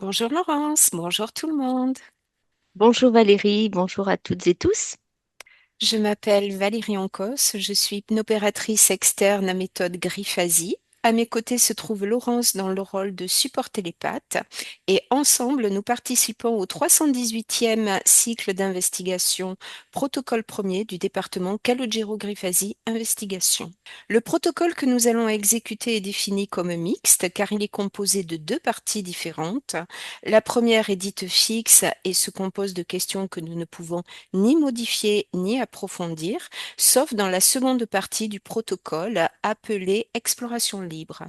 Bonjour Laurence, bonjour tout le monde. Bonjour Valérie, bonjour à toutes et tous. Je m'appelle Valérie Oncos, je suis hypnopératrice externe à méthode Griffasie. À mes côtés se trouve Laurence dans le rôle de support télépathe et ensemble nous participons au 318e cycle d'investigation protocole premier du département Calogero Griffasie Investigation. Le protocole que nous allons exécuter est défini comme mixte car il est composé de deux parties différentes. La première est dite fixe et se compose de questions que nous ne pouvons ni modifier ni approfondir, sauf dans la seconde partie du protocole appelée exploration libre.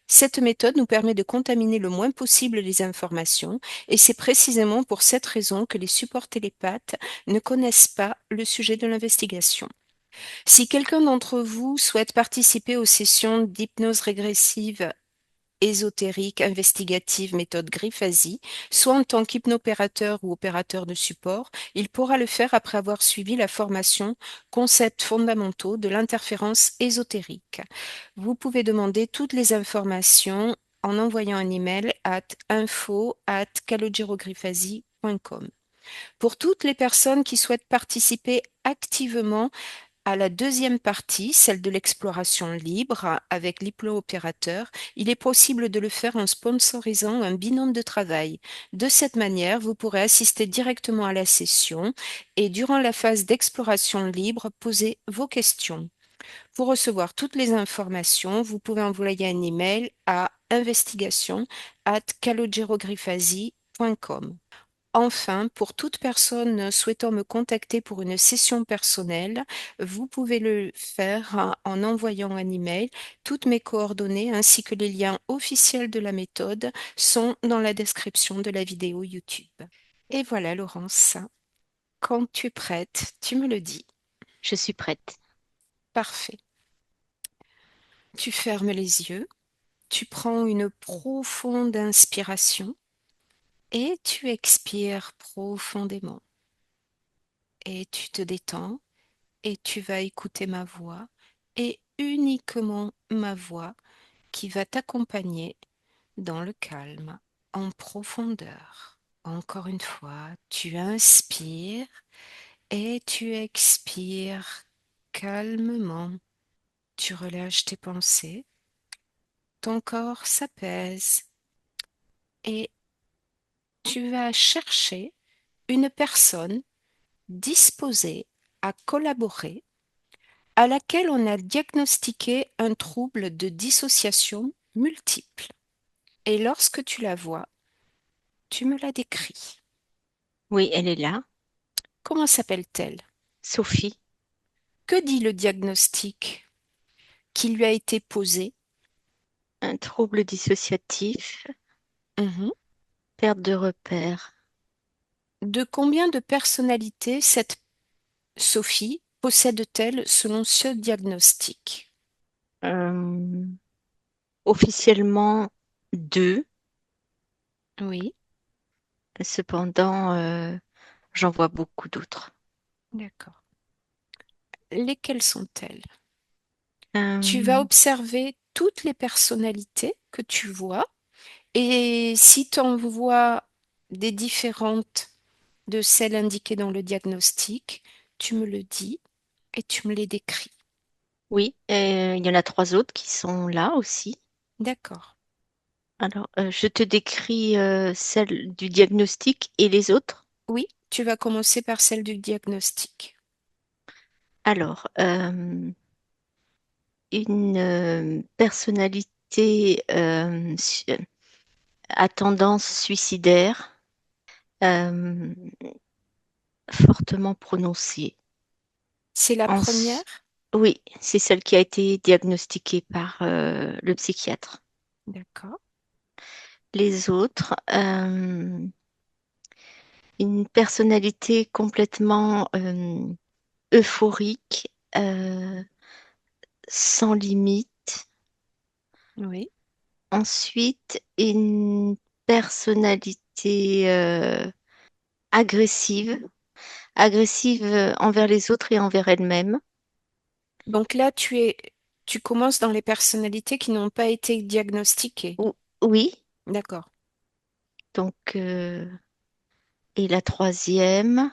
Cette méthode nous permet de contaminer le moins possible les informations et c'est précisément pour cette raison que les supports télépathes ne connaissent pas le sujet de l'investigation. Si quelqu'un d'entre vous souhaite participer aux sessions d'hypnose régressive ésotérique, investigative, méthode Griffasie, soit en tant qu'hypnopérateur ou opérateur de support, il pourra le faire après avoir suivi la formation Concepts fondamentaux de l'interférence ésotérique. Vous pouvez demander toutes les informations en envoyant un email à info@calogero-griffasie.com. Pour toutes les personnes qui souhaitent participer activement à la deuxième partie, celle de l'exploration libre avec l'hypno-opérateur, il est possible de le faire en sponsorisant un binôme de travail. De cette manière, vous pourrez assister directement à la session et durant la phase d'exploration libre, poser vos questions. Pour recevoir toutes les informations, vous pouvez envoyer un email à investigation@calogerogriffasi.com. Enfin, pour toute personne souhaitant me contacter pour une session personnelle, vous pouvez le faire en envoyant un email. Toutes mes coordonnées ainsi que les liens officiels de la méthode sont dans la description de la vidéo YouTube. Et voilà, Laurence, quand tu es prête, tu me le dis. Je suis prête. Parfait. Tu fermes les yeux, tu prends une profonde inspiration et tu expires profondément. Et tu te détends et tu vas écouter ma voix et uniquement ma voix qui va t'accompagner dans le calme, en profondeur. Encore une fois, tu inspires et tu expires calmement. Tu relâches tes pensées, ton corps s'apaise et tu vas chercher une personne disposée à collaborer à laquelle on a diagnostiqué un trouble de dissociation multiple. Et lorsque tu la vois, tu me la décris. Oui, elle est là. Comment s'appelle-t-elle? Sophie, Que dit le diagnostic qui lui a été posé? un trouble dissociatif, Mhm. perte de repères. De combien de personnalités cette Sophie possède-t-elle selon ce diagnostic? Euh, Officiellement deux, Oui, cependant, j'en vois beaucoup d'autres. d'accord. Lesquelles sont-elles? Tu vas Euh, observer toutes les personnalités que tu vois. Et si tu en vois des différentes de celles indiquées dans le diagnostic, tu me le dis et tu me les décris. oui, il y en a trois autres qui sont là aussi. D'accord. Alors, je te décris celle du diagnostic et les autres. Oui, tu vas commencer par celle du diagnostic. Alors, une personnalité à tendance suicidaire, euh, fortement prononcée. C'est la première? Oui, c'est celle qui a été diagnostiquée par le psychiatre. D'accord. Les autres, une personnalité complètement euphorique, sans limite. Oui. Ensuite, une personnalité agressive, agressive envers les autres et envers elle-même. Donc là, tu commences dans les personnalités qui n'ont pas été diagnostiquées. Oui, D'accord. Donc, et la troisième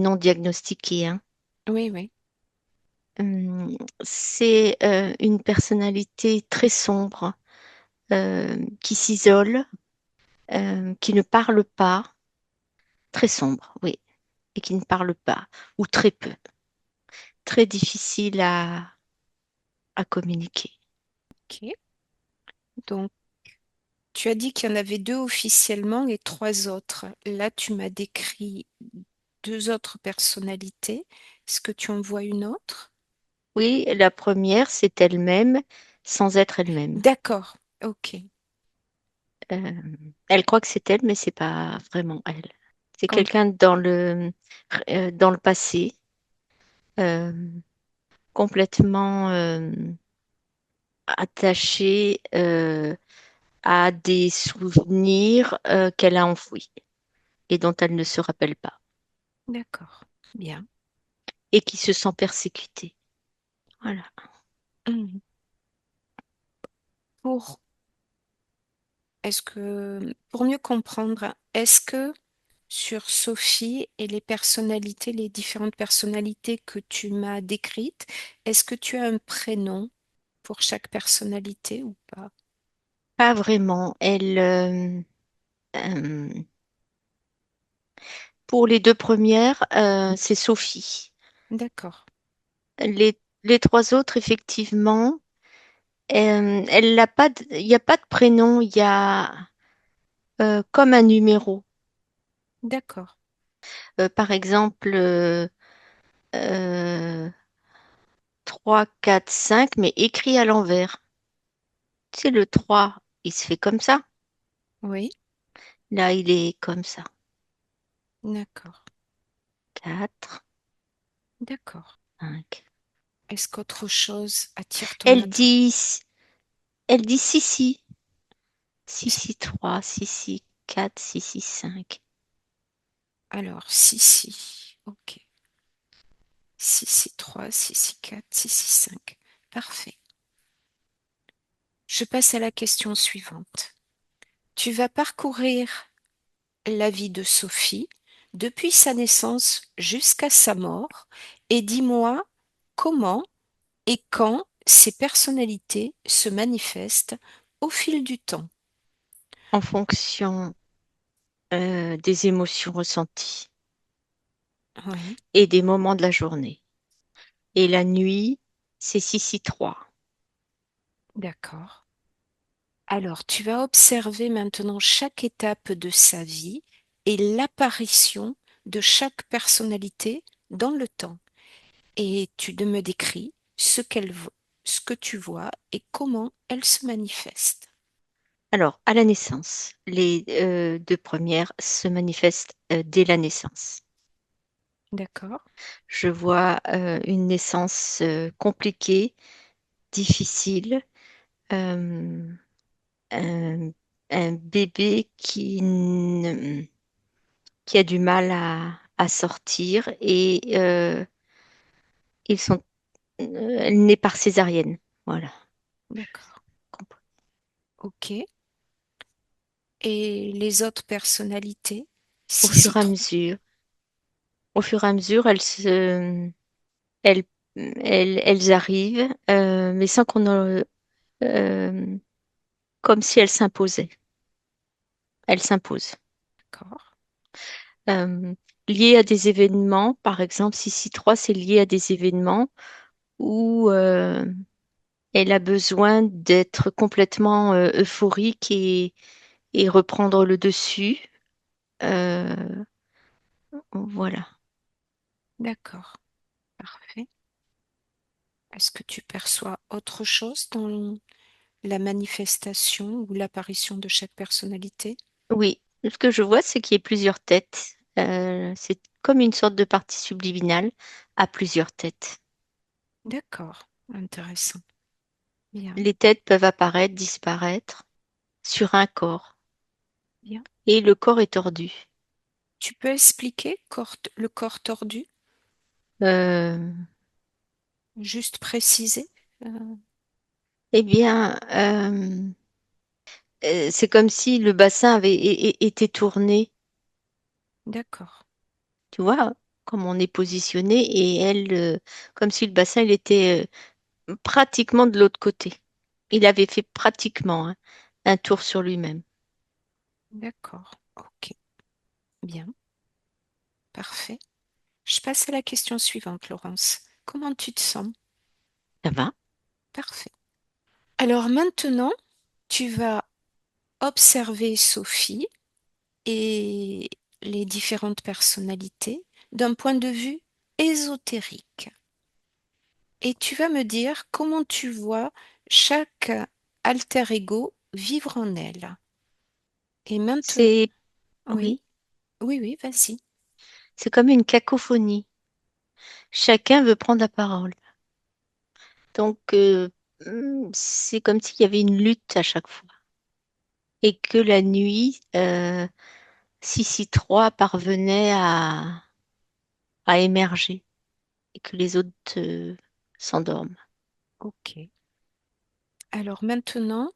non diagnostiquée, hein. Oui, oui. C'est une personnalité très sombre, qui s'isole, qui ne parle pas, très sombre, oui, et qui ne parle pas, ou très peu, très difficile à communiquer. Ok. Donc, tu as dit qu'il y en avait deux officiellement et trois autres. Là, tu m'as décrit deux autres personnalités. Est-ce que tu en vois une autre? Oui, la première, c'est elle-même sans être elle-même. D'accord. Ok. Euh, Elle croit que c'est elle, mais c'est pas vraiment elle. C'est Quand... quelqu'un dans le passé, euh, complètement attaché à des souvenirs qu'elle a enfouis et dont elle ne se rappelle pas D'accord. Bien. et qui se sent persécutée. Voilà. Mhm. Pour, pour mieux comprendre, est-ce que sur Sophie et les personnalités, les différentes personnalités que tu m'as décrites, est-ce que tu as un prénom pour chaque personnalité ou pas? Pas vraiment. Euh, pour les deux premières, c'est Sophie. D'accord. Les trois autres, effectivement, elle n'a pas il n'y a pas de prénom, il y a comme un numéro. D'accord. Par exemple, euh, 3, 4, 5, mais écrit à l'envers. Tu sais, le 3, il se fait comme ça. Oui. Là, il est comme ça. D'accord. 4, D'accord. 5. Est-ce qu'autre chose attire ton Elle attention? dit, elle dit 6, 6. 6, 6, 3, 6, 6, 4, 6, 6, 5. Alors, 6, 6. Ok. 6, 6, 3, 6, 6, 4, 6, 6, 5. Parfait. Je passe à la question suivante. Tu vas parcourir la vie de Sophie depuis sa naissance jusqu'à sa mort et dis-moi comment et quand ces personnalités se manifestent au fil du temps. En fonction des émotions ressenties Oui, et des moments de la journée. Et la nuit, c'est 6, 6, 3. d'accord. Alors, tu vas observer maintenant chaque étape de sa vie et l'apparition de chaque personnalité dans le temps. Et tu me décris ce que tu vois et comment elle se manifeste. Alors, à la naissance, les deux premières se manifestent dès la naissance. D'accord? Je vois une naissance compliquée, difficile, euh, un, un bébé qui a du mal à sortir et ils sont, elle naît par césarienne. Voilà. D'accord. Ok. Et les autres personnalités? Au Si, fur si, et à trop. mesure, au fur et à mesure, elles, elles arrivent, mais sans euh, comme si elles s'imposaient. Elles s'imposent. D'accord. Euh, Liées à des événements, par exemple, 663, c'est lié à des événements où elle a besoin d'être complètement euphorique et reprendre le dessus. Euh, voilà. D'accord. Parfait. Est-ce que tu perçois autre chose dans la manifestation ou l'apparition de chaque personnalité? Oui, ce que je vois, c'est qu'il y a plusieurs têtes. C'est comme une sorte de partie subliminale à plusieurs têtes. D'accord. Intéressant. Bien. Les têtes peuvent apparaître, disparaître sur un corps. Bien. Et le corps est tordu. Tu peux expliquer le corps tordu? Euh, Juste préciser? eh bien, C'est comme si le bassin avait été tourné, D'accord. tu vois, comme on est positionné, et elle, comme si le bassin, il était pratiquement de l'autre côté. Il avait fait pratiquement hein, un tour sur lui-même. D'accord. Ok. Bien. Parfait. Je passe à la question suivante, Laurence. Comment tu te sens? Ça va? Parfait. Alors maintenant, tu vas observer Sophie et les différentes personnalités d'un point de vue ésotérique. Et tu vas me dire comment tu vois chaque alter ego vivre en elle. Et maintenant, C'est, oui, oui, oui, oui, vas-y. c'est comme une cacophonie. Chacun veut prendre la parole. Donc, c'est comme s'il y avait une lutte à chaque fois. Et que la nuit, 663 parvenait à émerger et que les autres s'endorment. Ok. Alors maintenant,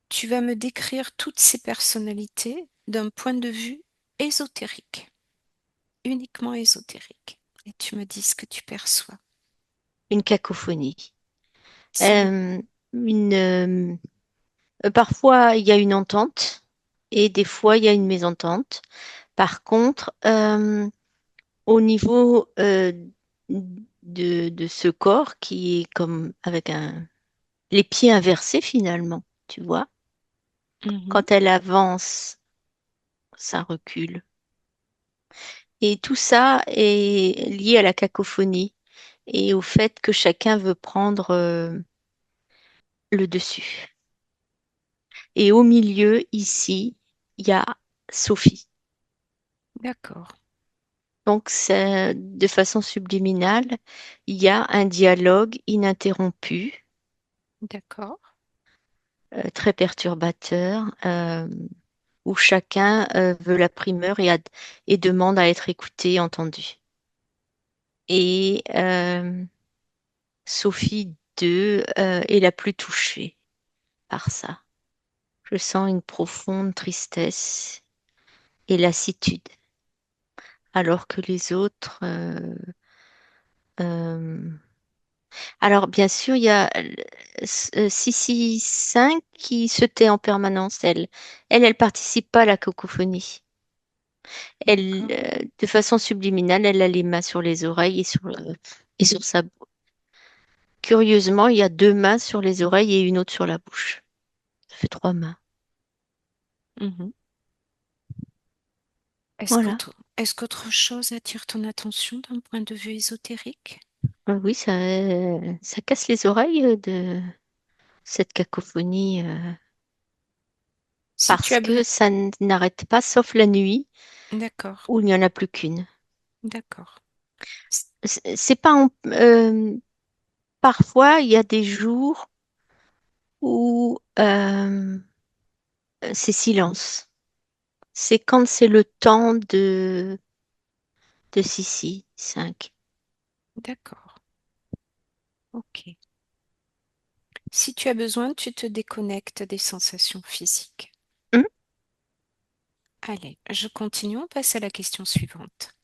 tu vas me décrire toutes ces personnalités d'un point de vue ésotérique, uniquement ésotérique. Et tu me dis ce que tu perçois. Une cacophonie. C'est Euh, parfois, il y a une entente et des fois, il y a une mésentente. Par contre, au niveau de ce corps qui est comme avec les pieds inversés finalement, tu vois, Mhm. quand elle avance, ça recule. Et tout ça est lié à la cacophonie et au fait que chacun veut prendre le dessus. Et au milieu, ici, il y a Sophie. D'accord, Donc, de façon subliminale, il y a un dialogue ininterrompu, d'accord. très perturbateur, où chacun veut la primeur et demande à être écouté, entendu. Et Sophie 2 est la plus touchée par ça. Je sens une profonde tristesse et lassitude, alors que les autres... euh, Alors, bien sûr, il y a 665 qui se tait en permanence. Elle participe pas à la cacophonie. Elle, D'accord. de façon subliminale, elle a les mains sur les oreilles et sur sa bouche. Curieusement, il y a deux mains sur les oreilles et une autre sur la bouche. Ça fait trois mains. Mhm. Voilà. Est-ce qu'autre chose attire ton attention d'un point de vue ésotérique? Oui, ça casse les oreilles de cette cacophonie Si tu parce as... que ça n'arrête pas, sauf la nuit D'accord, où il n'y en a plus qu'une. d'accord, C'est pas parfois il y a des jours où c'est silence. C'est quand c'est le temps de Sissi 5. d'accord. Ok. Si tu as besoin, tu te déconnectes des sensations physiques. Allez, je continue, on passe à la question suivante.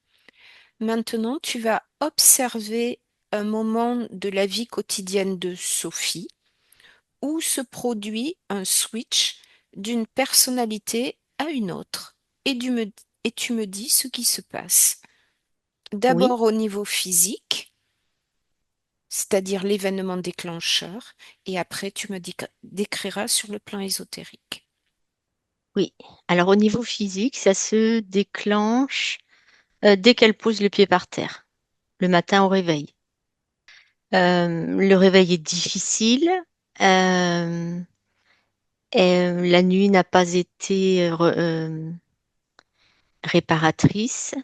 Maintenant, tu vas observer un moment de la vie quotidienne de Sophie où se produit un switch d'une personnalité à une autre. Et tu me dis ce qui se passe. Oui, D'abord au niveau physique, c'est-à-dire l'événement déclencheur, et après tu me décriras sur le plan ésotérique. oui. Alors au niveau physique, ça se déclenche dès qu'elle pose le pied par terre, le matin au réveil. Le réveil est difficile. euh, la nuit n'a pas été réparatrice.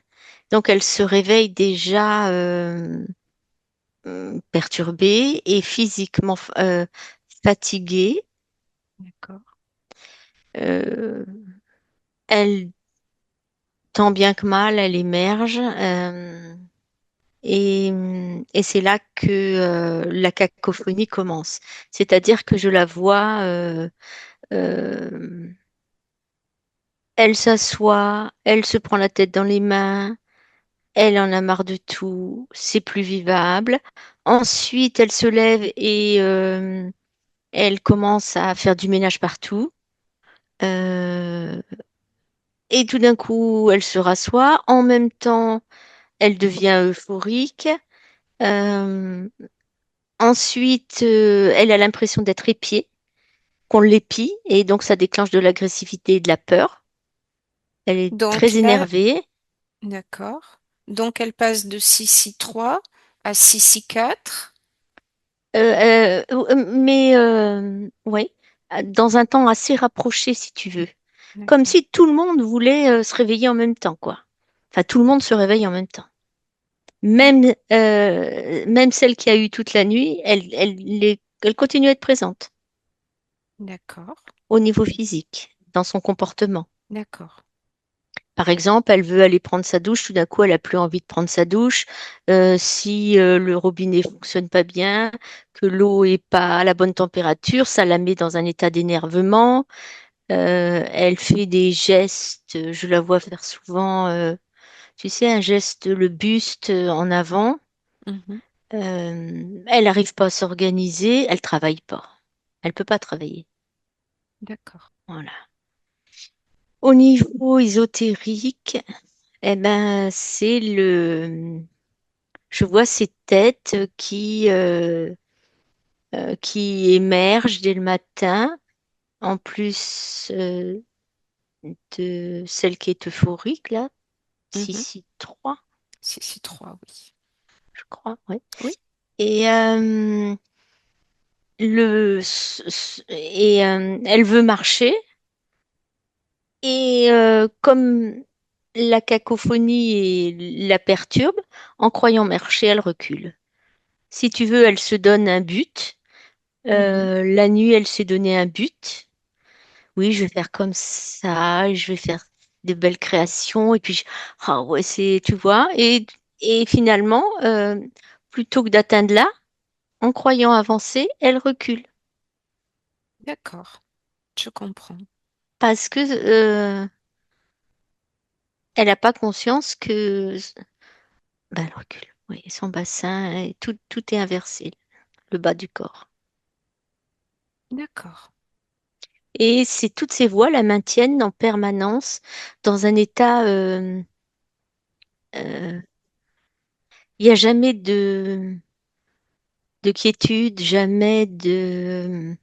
Donc elle se réveille déjà perturbée et physiquement fatiguée. D'accord, Euh, Elle, tant bien que mal, elle émerge. Et c'est là que la cacophonie commence. C'est-à-dire que je la vois Euh, Elle s'assoit, elle se prend la tête dans les mains, elle en a marre de tout, c'est plus vivable. Ensuite, elle se lève et elle commence à faire du ménage partout. Euh, et tout d'un coup, elle se rassoit. En même temps, elle devient euphorique. Euh, Ensuite, elle a l'impression d'être épiée, qu'on l'épie, et donc ça déclenche de l'agressivité et de la peur. Elle est Donc très là, énervée. d'accord. Donc elle passe de 6-6-3 à 6-6-4. Ouais, dans un temps assez rapproché, si tu veux. Comme D'accord. si tout le monde voulait se réveiller en même temps, quoi. Enfin, tout le monde se réveille en même temps. Même celle qui a eu toute la nuit, elle continue à être présente D'accord. au niveau physique, dans son comportement. D'accord. Par exemple, elle veut aller prendre sa douche, tout d'un coup, elle a plus envie de prendre sa douche. Si le robinet fonctionne pas bien, que l'eau est pas à la bonne température, ça la met dans un état d'énervement. Elle fait des gestes, je la vois faire souvent, tu sais, un geste, le buste en avant. Mhm. Elle n'arrive pas à s'organiser, elle travaille pas. Elle peut pas travailler. D'accord. Voilà. Au niveau ésotérique, eh ben, je vois ces têtes qui émergent dès le matin, en plus de celle qui est euphorique, là, Mhm. 663, 6-6-3, oui. je crois, ouais. Oui. Et, elle veut marcher, et comme la cacophonie la perturbe, en croyant marcher, elle recule. Si tu veux, elle se donne un but. Mhm. La nuit, elle s'est donné un but. Oui, je vais faire comme ça, je vais faire de belles créations. Et puis, ah ouais, tu vois. Et finalement, plutôt que d'atteindre là, en croyant avancer, elle recule. D'accord. Je comprends. Parce que elle n'a pas conscience que ben, elle recule. Oui, son bassin, et tout est inversé, le bas du corps. D'accord. Et c'est toutes ces voies la maintiennent en permanence dans un état. Euh, il n'y a jamais de quiétude, jamais de.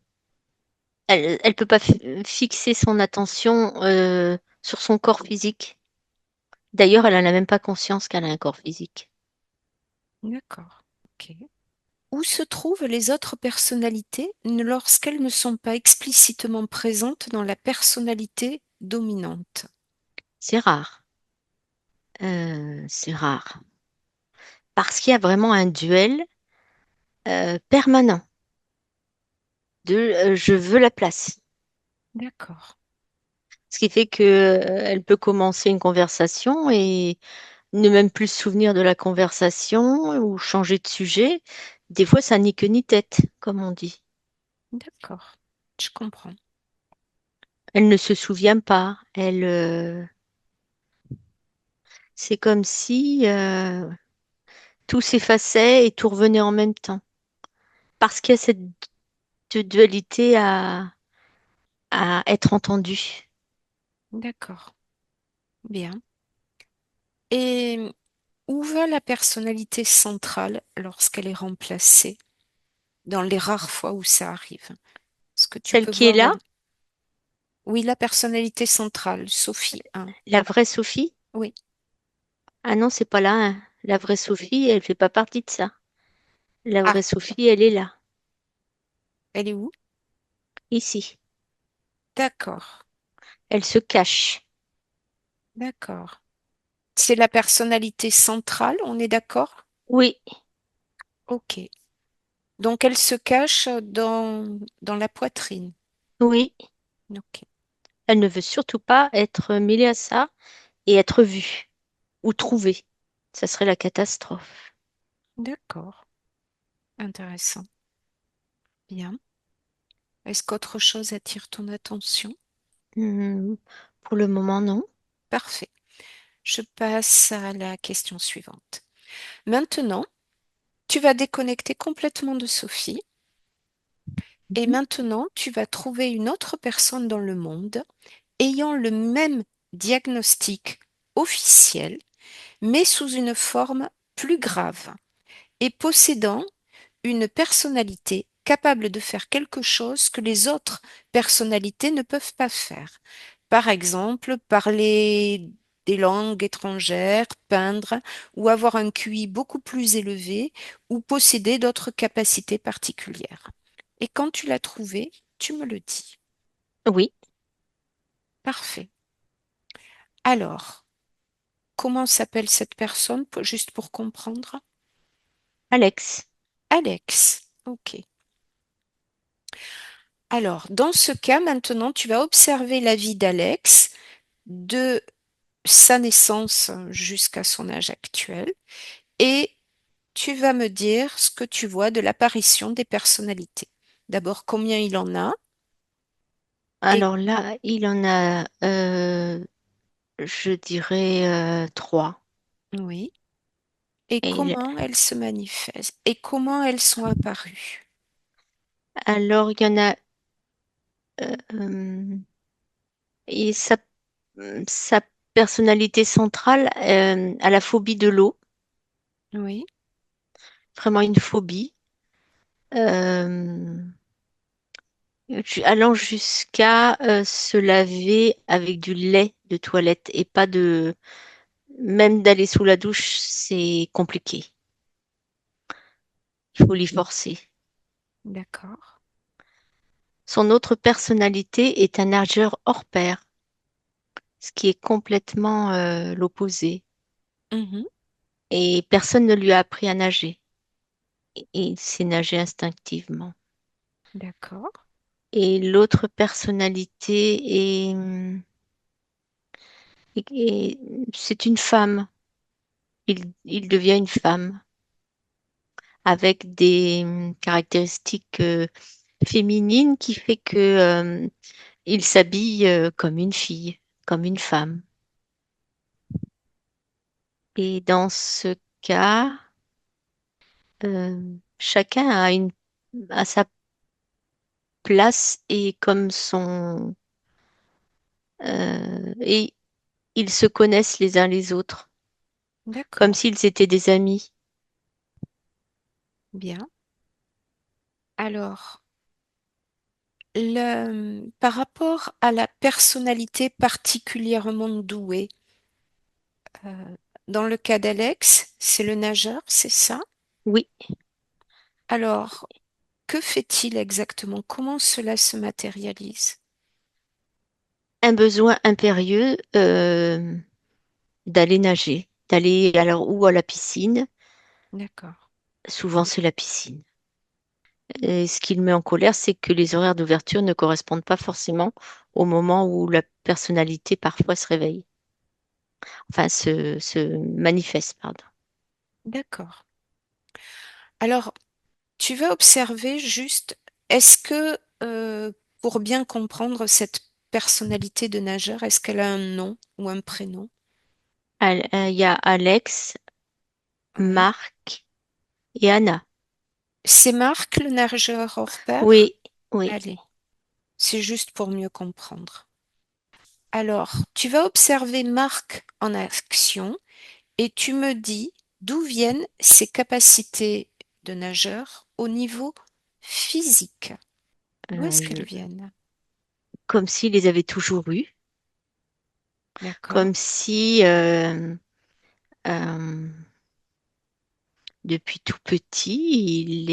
Elle peut pas fixer son attention sur son corps physique. D'ailleurs, elle n'en a même pas conscience qu'elle a un corps physique. D'accord. Ok. Où se trouvent les autres personnalités lorsqu'elles ne sont pas explicitement présentes dans la personnalité dominante? C'est rare. C'est rare. Parce qu'il y a vraiment un duel permanent de je veux la place. D'accord. Ce qui fait que, elle peut commencer une conversation et ne même plus se souvenir de la conversation ou changer de sujet. Des fois, ça n'est que ni tête, comme on dit. D'accord. Je comprends. Elle ne se souvient pas. C'est comme si tout s'effaçait et tout revenait en même temps. Parce qu'il y a cette dualité à être entendue. D'accord. Bien. Et où va la personnalité centrale lorsqu'elle est remplacée, dans les rares fois où ça arrive? Est-ce que tu Celle peux qui est voir là, Oui, la personnalité centrale, Sophie 1. la vraie Sophie. Oui. Ah non, c'est pas là, hein. La vraie Sophie, elle fait pas partie de ça. La Ah, vraie Sophie, elle est là, elle est où? ici. D'accord. Elle se cache. D'accord. C'est la personnalité centrale, on est d'accord? Oui, Ok. Donc elle se cache dans la poitrine. oui. Ok. Elle ne veut surtout pas être mêlée à ça et être vue ou trouvée. Ça serait la catastrophe. D'accord. Intéressant. Bien. Est-ce qu'autre chose attire ton attention? Hmm, pour le moment, non. Parfait. Je passe à la question suivante. Maintenant, tu vas déconnecter complètement de Sophie et Mhm. maintenant, tu vas trouver une autre personne dans le monde ayant le même diagnostic officiel, mais sous une forme plus grave et possédant une personnalité capable de faire quelque chose que les autres personnalités ne peuvent pas faire. Par exemple, parler des langues étrangères, peindre ou avoir un QI beaucoup plus élevé ou posséder d'autres capacités particulières. Et quand tu l'as trouvé, tu me le dis. Oui, Parfait. Alors, comment s'appelle cette personne, juste pour comprendre? Alex. Alex. OK. Alors, dans ce cas, maintenant, tu vas observer la vie d'Alex de sa naissance jusqu'à son âge actuel et tu vas me dire ce que tu vois de l'apparition des personnalités. D'abord, combien il en a et Alors là, il en a, je dirais, trois. oui, et Et comment elles se manifestent et comment elles sont apparues. alors, il y en a, euh, et sa personnalité centrale a la phobie de l'eau, Oui, vraiment une phobie, euh, allant jusqu'à se laver avec du lait de toilette et pas de, même d'aller sous la douche, c'est compliqué. Il faut l'y forcer. d'accord. Son autre personnalité est un nageur hors pair, ce qui est complètement l'opposé. Mhm, Et personne ne lui a appris à nager. Et il sait nager instinctivement. d'accord. Et l'autre personnalité c'est une femme. Il devient une femme avec des caractéristiques féminines qui fait que il s'habille comme une fille, comme une femme. Et dans ce cas, chacun a sa place et comme et ils se connaissent les uns les autres, comme D'accord. s'ils étaient des amis. Bien. Alors, par rapport à la personnalité particulièrement douée, euh, dans le cas d'Alex, c'est le nageur, c'est ça? Oui, Alors, que fait-il exactement? Comment cela se matérialise? un besoin impérieux d'aller nager, d'aller alors ou à la piscine. D'accord. Souvent, c'est la piscine. Et ce qui le met en colère, c'est que les horaires d'ouverture ne correspondent pas forcément au moment où la personnalité parfois se réveille, enfin se manifeste, pardon. D'accord. Alors, tu vas observer juste, est-ce que, pour bien comprendre cette personnalité de nageur, est-ce qu'elle a un nom ou un prénom? Il y a Alex, Oui. Marc et Anna. C'est Marc, le nageur hors pair? Oui, oui. Allez, c'est juste pour mieux comprendre. Alors, tu vas observer Marc en action et tu me dis d'où viennent ses capacités de nageur au niveau physique. D'où est-ce qu'elles Euh, viennent? comme s'il les avait toujours eus, D'accord, comme si euh, depuis tout petit,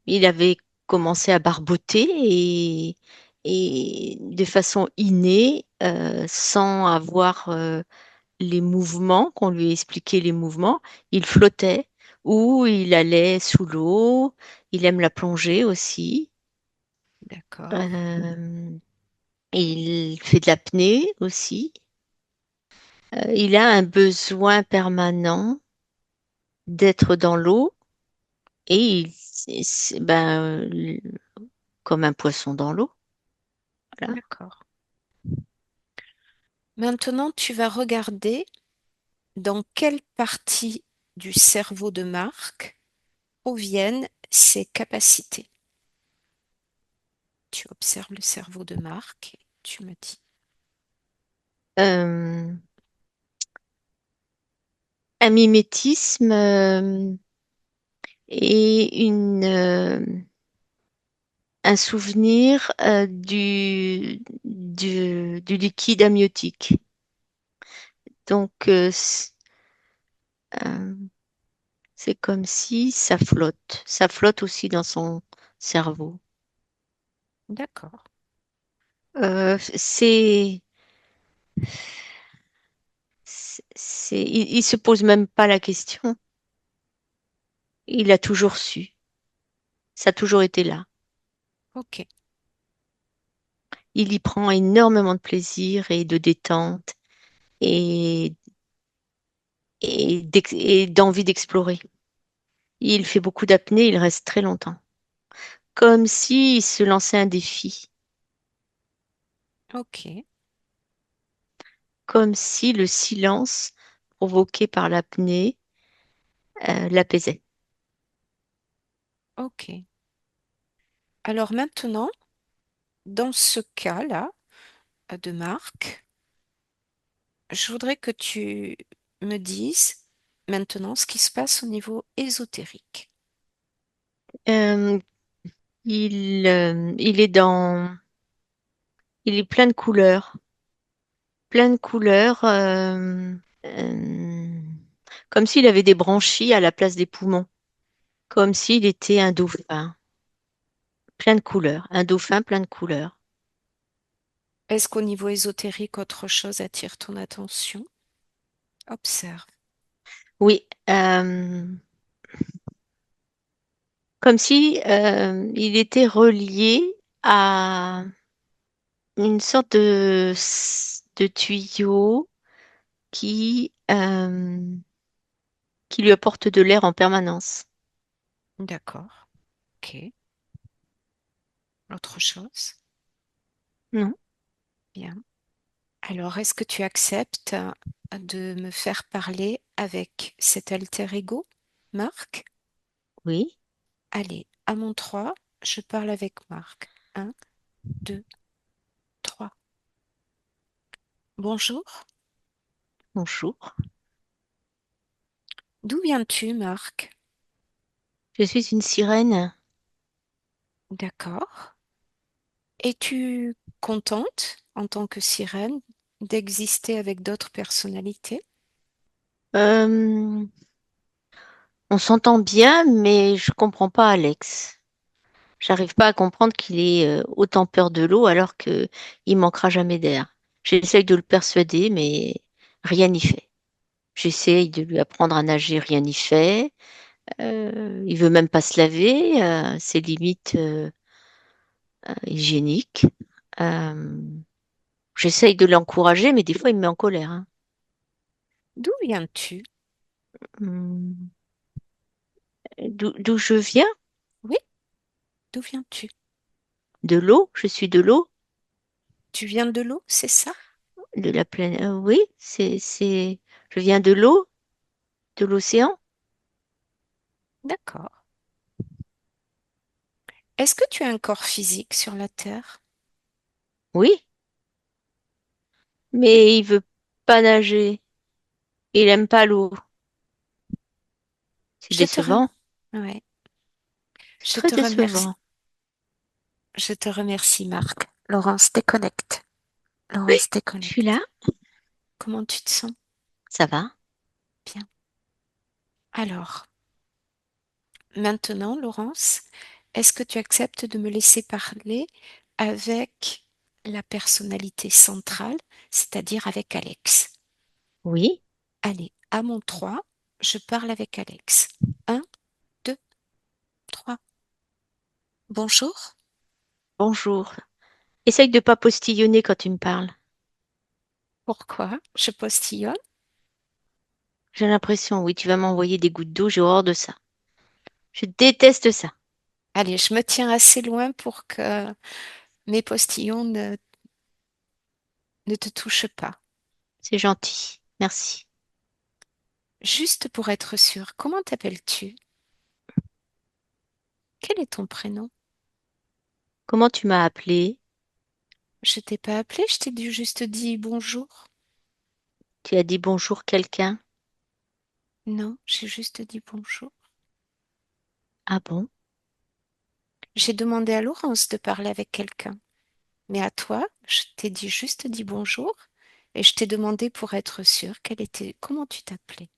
il avait commencé à barboter et de façon innée, sans avoir les mouvements, qu'on lui expliquait les mouvements, il flottait ou il allait sous l'eau. Il aime la plongée aussi. d'accord, Euh, il fait de l'apnée aussi. Il a un besoin permanent d'être dans l'eau et comme un poisson dans l'eau. Voilà. D'accord. Maintenant, tu vas regarder dans quelle partie du cerveau de Marc proviennent ses capacités. Tu observes le cerveau de Marc et tu me dis. Euh, un mimétisme et un souvenir du liquide amniotique. Donc, euh, c'est comme si ça flotte. Ça flotte aussi dans son cerveau. D'accord. Euh, c'est, il se pose même pas la question. Il a toujours su. Ça a toujours été là. Ok. Il y prend énormément de plaisir et de détente et, et d'envie d'explorer. Il fait beaucoup d'apnée, il reste très longtemps. Comme s'il se lançait un défi. Ok. Comme si le silence provoqué par l'apnée l'apaisait. Ok. Alors maintenant, dans ce cas-là de Marc, je voudrais que tu me dises maintenant ce qui se passe au niveau ésotérique. Euh, il est il est plein de couleurs, plein de couleurs, euh, comme s'il avait des branchies à la place des poumons, comme s'il était un dauphin, plein de couleurs, un dauphin plein de couleurs. Est-ce qu'au niveau ésotérique, autre chose attire ton attention? Observe. Oui, comme si il était relié à une sorte de tuyau qui lui apporte de l'air en permanence. D'accord. Ok. Autre chose? Non? Bien. Alors, est-ce que tu acceptes de me faire parler avec cet alter ego, Marc? Oui? Allez, à mon 3, je parle avec Marc. Un, 2, 3. Bonjour. Bonjour. D'où viens-tu, Marc? Je suis une sirène. D'accord. Es-tu contente, en tant que sirène, d'exister avec d'autres personnalités? Euh, on s'entend bien, mais je comprends pas Alex. J'arrive pas à comprendre qu'il ait autant peur de l'eau alors que il manquera jamais d'air. J'essaye de le persuader, mais rien n'y fait. J'essaye de lui apprendre à nager, rien n'y fait. Il veut même pas se laver, c'est limite hygiénique. Euh, J'essaye de l'encourager, mais des fois il me met en colère, hein. D'où viens-tu? Hum, d'où je viens? Oui, d'où viens-tu? De l'eau? Je suis de l'eau? Tu viens de l'eau, c'est ça? De la planète? Oui, je viens de l'eau, de l'océan? D'accord. Est-ce que tu as un corps physique sur la Terre? Oui, mais il veut pas nager. Il aime pas l'eau. C'est Je te rem- décevant. ouais, C'est je très te remercie. décevant. Je te remercie, Marc. Laurence, déconnecte. Oui, Laurence, je suis là. déconnecte. Comment tu te sens? Ça va? Bien. Alors, maintenant, Laurence, est-ce que tu acceptes de me laisser parler avec la personnalité centrale, c'est-à-dire avec Alex? Oui. Allez, à mon 3, je parle avec Alex. Un, 2, 3. Bonjour. Bonjour. Essaye de pas postillonner quand tu me parles. Pourquoi? Je postillonne. J'ai l'impression, oui, tu vas m'envoyer des gouttes d'eau, j'ai horreur de ça. Je déteste ça. Allez, je me tiens assez loin pour que mes postillons ne te touchent pas. C'est gentil. Merci. Juste pour être sûr, comment t'appelles-tu? Quel est ton prénom? Comment tu m'as appelé? Je t'ai pas appelé, je t'ai juste dit bonjour. Tu as dit bonjour quelqu'un? Non, j'ai juste dit bonjour. Ah bon? J'ai demandé à Laurence de parler avec quelqu'un. Mais à toi, je t'ai juste dit bonjour et je t'ai demandé pour être sûre comment tu t'appelais.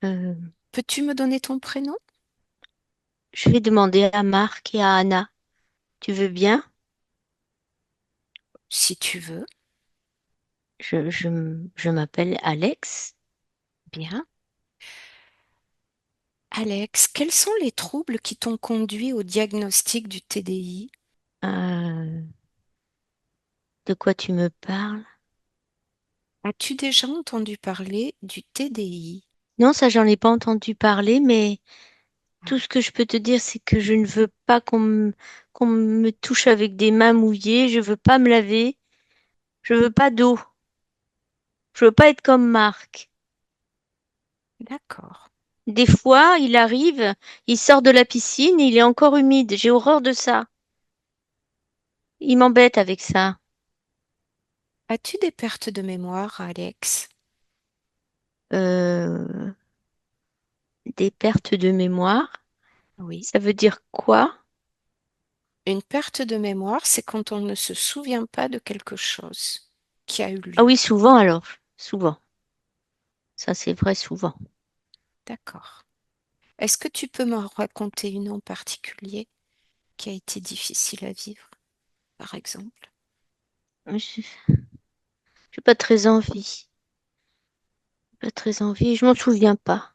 Euh, Peux-tu me donner ton prénom? je vais demander à Marc et à Anna. Tu veux bien? Si tu veux. Je m'appelle Alex. Bien. Alex, quels sont les troubles qui t'ont conduit au diagnostic du TDI? Euh, de quoi tu me parles? As-tu déjà entendu parler du TDI? Non, ça, j'en ai pas entendu parler, mais tout Ah, ce que je peux te dire, c'est que je ne veux pas qu'on me touche avec des mains mouillées. Je veux pas me laver. Je veux pas d'eau. Je veux pas être comme Marc. d'accord. Des fois, il arrive, il sort de la piscine, il est encore humide. J'ai horreur de ça. Il m'embête avec ça. As-tu des pertes de mémoire, Alex? Euh, des pertes de mémoire. Oui. Ça veut dire quoi? Une perte de mémoire, c'est quand on ne se souvient pas de quelque chose qui a eu Ah lieu. oui, souvent alors. Souvent. Ça, c'est vrai, souvent. D'accord. Est-ce que tu peux me raconter une en particulier qui a été difficile à vivre, par exemple? J'ai pas très envie. Pas très envie. Je m'en souviens pas.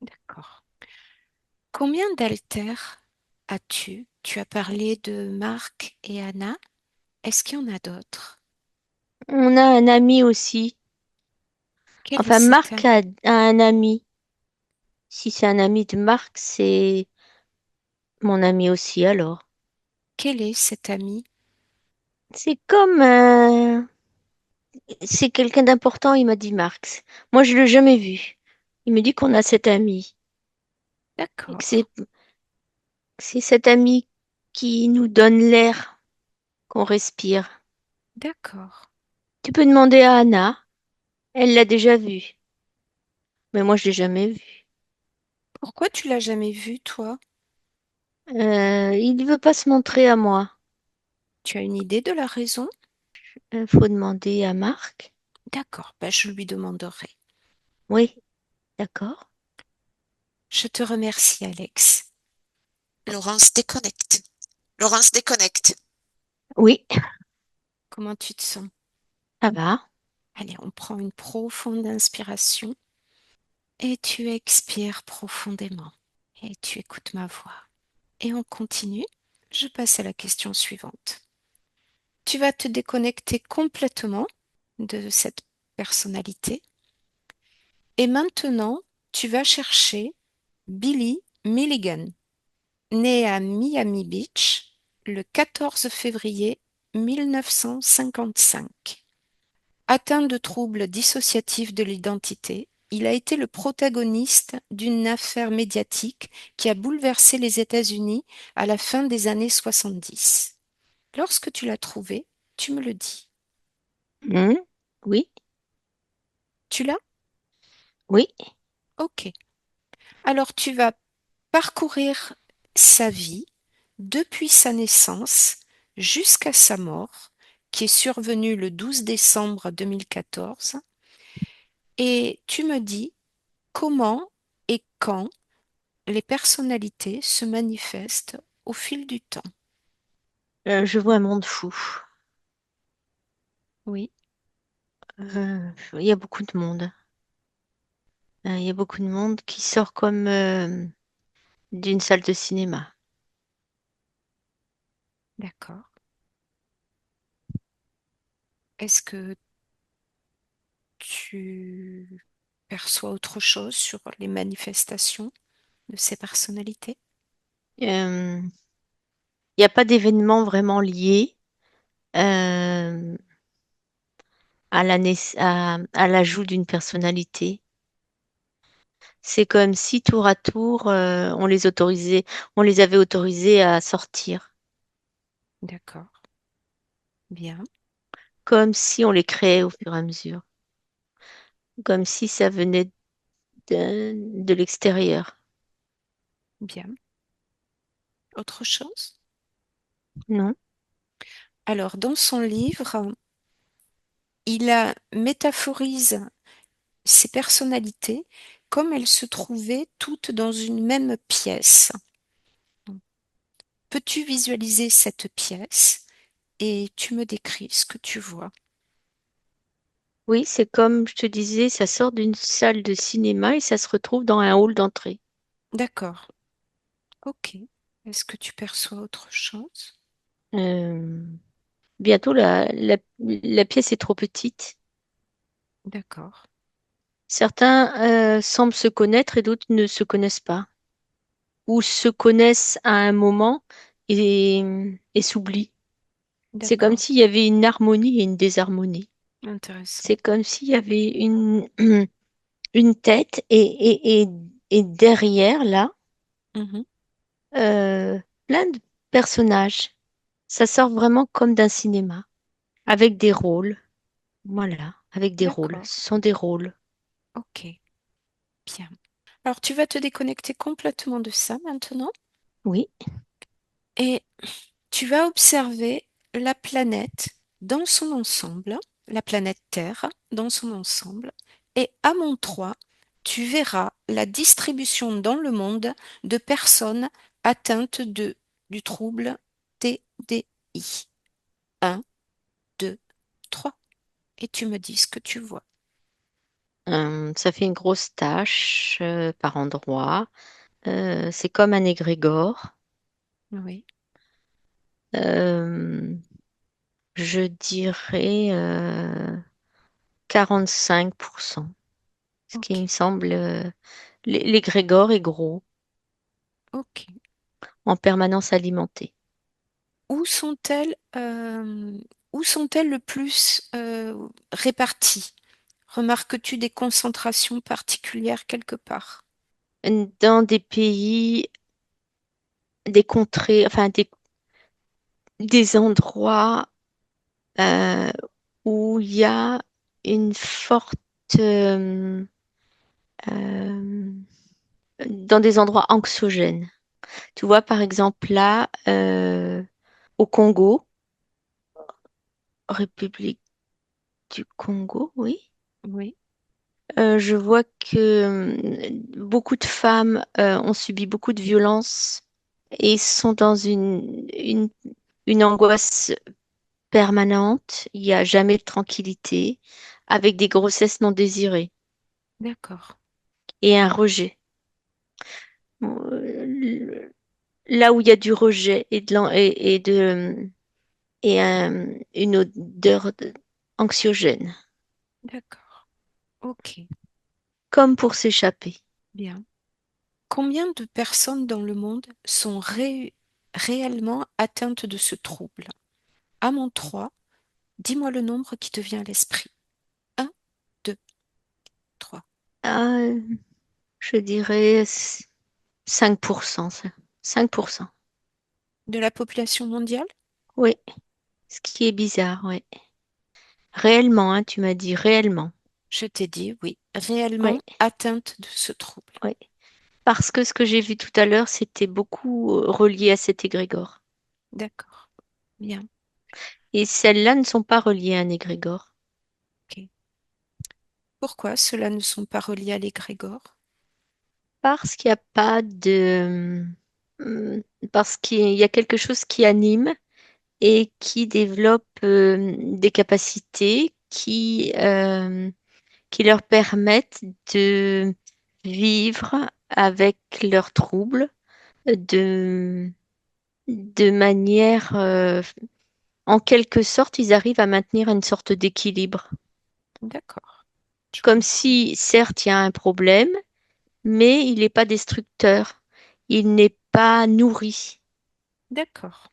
D'accord. Combien d'altères as-tu? Tu as parlé de Marc et Anna. Est-ce qu'il y en a d'autres? On a un ami aussi. Quel est Enfin, cet Marc ami? a un ami. Si c'est un ami de Marc, c'est mon ami aussi alors. Quel est cet ami? C'est comme c'est quelqu'un d'important, il m'a dit Marx. Moi, je l'ai jamais vu. Il me dit qu'on a cet ami. Et que D'accord, c'est cet ami qui nous donne l'air qu'on respire. d'accord. Tu peux demander à Anna. Elle l'a déjà vu. Mais moi, je l'ai jamais vu. Pourquoi tu l'as jamais vu, toi? Il ne veut pas se montrer à moi. Tu as une idée de la raison? Faut demander à Marc. D'accord, ben je lui demanderai. Oui, d'accord. Je te remercie, Alex. Laurence déconnecte. Laurence déconnecte. Oui, Comment tu te sens? ça va. Allez, on prend une profonde inspiration et tu expires profondément. Et tu écoutes ma voix. Et on continue. Je passe à la question suivante. Tu vas te déconnecter complètement de cette personnalité. Et maintenant, tu vas chercher Billy Milligan, né à Miami Beach le 14 février 1955. Atteint de troubles dissociatifs de l'identité, il a été le protagoniste d'une affaire médiatique qui a bouleversé les États-Unis à la fin des années 70. Lorsque tu l'as trouvé, tu me le dis. Hmm, oui, Tu l'as? oui. Ok. Alors tu vas parcourir sa vie depuis sa naissance jusqu'à sa mort, qui est survenue le 12 décembre 2014, et tu me dis comment et quand les personnalités se manifestent au fil du temps. Je vois un monde fou. Oui, Il y a beaucoup de monde. Il y a beaucoup de monde qui sort comme d'une salle de cinéma. d'accord. Est-ce que tu perçois autre chose sur les manifestations de ces personnalités? Euh, Il n'y a pas d'événement vraiment lié euh, à l'ajout d'une personnalité. C'est comme si tour à tour, on les avait autorisés à sortir, D'accord. Bien, comme si on les créait au fur et à mesure, comme si ça venait de l'extérieur. bien. Autre chose? Non? Alors, dans son livre, métaphorise ces personnalités comme elles se trouvaient toutes dans une même pièce. Peux-tu visualiser cette pièce et tu me décris ce que tu vois? Oui, c'est comme je te disais, ça sort d'une salle de cinéma et ça se retrouve dans un hall d'entrée. D'accord. Ok. Est-ce que tu perçois autre chose? Euh, Bientôt, la pièce est trop petite. D'accord. Certains semblent se connaître et d'autres ne se connaissent pas, ou se connaissent à un moment et, et s'oublient. C'est comme D'accord. s'il y avait une harmonie et une désharmonie. Intéressant. C'est comme s'il y avait une tête et derrière, là, Mhm. euh, plein de personnages. Ça sort vraiment comme d'un cinéma, avec des rôles. Voilà, avec des rôles. D'accord. Ce sont des rôles. Ok. Bien. Alors, tu vas te déconnecter complètement de ça maintenant Oui. et tu vas observer la planète dans son ensemble, la planète Terre dans son ensemble, et à mon 3, tu verras la distribution dans le monde de personnes atteintes du trouble TDI. Un, 2, 3. Et tu me dis ce que tu vois. Ça fait une grosse tache par endroit. C'est comme un égrégore. Oui, Euh, je dirais 45%. Ce qui ok, me semble, l'égrégore est gros, ok. en permanence alimenté. Où sont-elles où sont-elles le plus réparties? Remarques-tu des concentrations particulières quelque part? Dans des pays, des contrées, enfin des endroits euh, où il y a une forte, euh, euh, dans des endroits anxiogènes. Tu vois, par exemple, là, au Congo, République du Congo, oui. Oui, Je vois que beaucoup de femmes ont subi beaucoup de violences et sont dans une angoisse permanente. Il n'y a jamais de tranquillité, avec des grossesses non désirées d'accord, et un rejet. Euh, Là où il y a du rejet une odeur anxiogène, d'accord. Ok, comme pour s'échapper. bien. Combien de personnes dans le monde sont réellement atteintes de ce trouble? À mon 3, dis-moi le nombre qui te vient à l'esprit. Un, 2, 3. Ah, je dirais 5%. 5%. De la population mondiale? Oui, ce qui est bizarre, oui. Réellement, hein, tu m'as dit réellement. Je t'ai dit oui, Oui, réellement atteinte de ce trouble. oui. Parce que ce que j'ai vu tout à l'heure, c'était beaucoup relié à cet égrégore. D'accord, bien, Et celles-là ne sont pas reliées à un égrégore. ok. Pourquoi ceux-là ne sont pas reliés à l'égrégore? Parce qu'il n'y a pas de... hum, Parce qu'il y a quelque chose qui anime et qui développe des capacités qui leur permettent de vivre avec leurs troubles de, de manière, en quelque sorte, ils arrivent à maintenir une sorte d'équilibre. D'accord, je Comme comprends. si, certes, il y a un problème, mais il n'est pas destructeur, il n'est pas nourri. D'accord,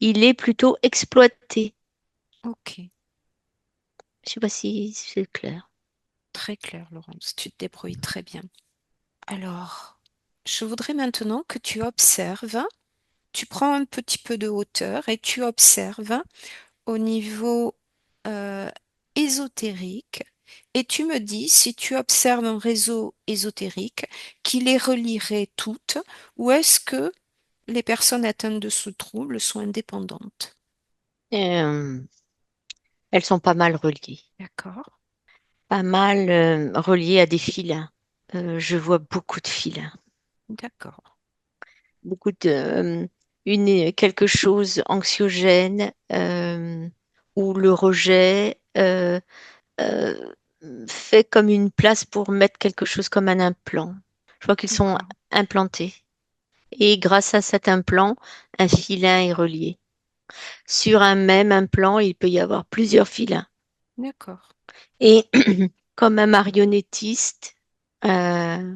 il est plutôt exploité. Ok, Je sais pas si c'est clair. très clair, Laurence. Tu te débrouilles très bien. Alors, je voudrais maintenant que tu observes, tu prends un petit peu de hauteur et tu observes au niveau euh, ésotérique et tu me dis si tu observes un réseau ésotérique qui les relierait toutes ou est-ce que les personnes atteintes de ce trouble sont indépendantes. Euh, Elles sont pas mal reliées. D'accord? Pas mal reliées à des filins. Je vois beaucoup de filins. D'accord. Beaucoup de quelque chose anxiogène où le rejet euh, fait comme une place pour mettre quelque chose comme un implant. Je vois qu'ils sont D'accord. implantés. Et grâce à cet implant, un filin est relié. Sur un même implant, il peut y avoir plusieurs filins. D'accord. Et comme un marionnettiste, euh,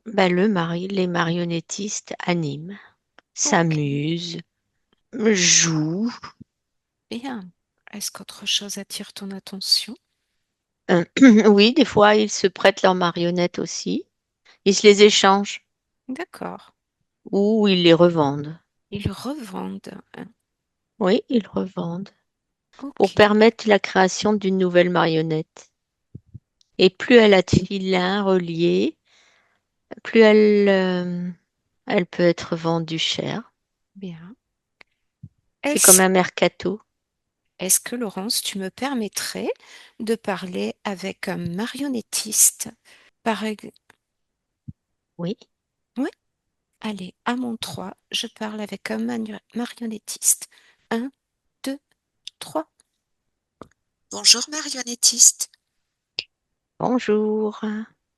les marionnettistes animent, Ok. s'amusent, jouent. Bien. Est-ce qu'autre chose attire ton attention? Oui, des fois, ils se prêtent leurs marionnettes aussi. Ils se les échangent D'accord. ou ils les revendent. Ils revendent. Oui, ils revendent pour Ok. permettre la création d'une nouvelle marionnette. Et plus elle a de filins reliés, plus elle peut être vendue cher. Bien. C'est comme Est-ce, un mercato. est-ce que Laurence, tu me permettrais de parler avec un marionnettiste? Par ex- Oui. Oui. Allez, à mon 3, je parle avec un marionnettiste. Un, 2, 3. Bonjour marionnettiste. Bonjour.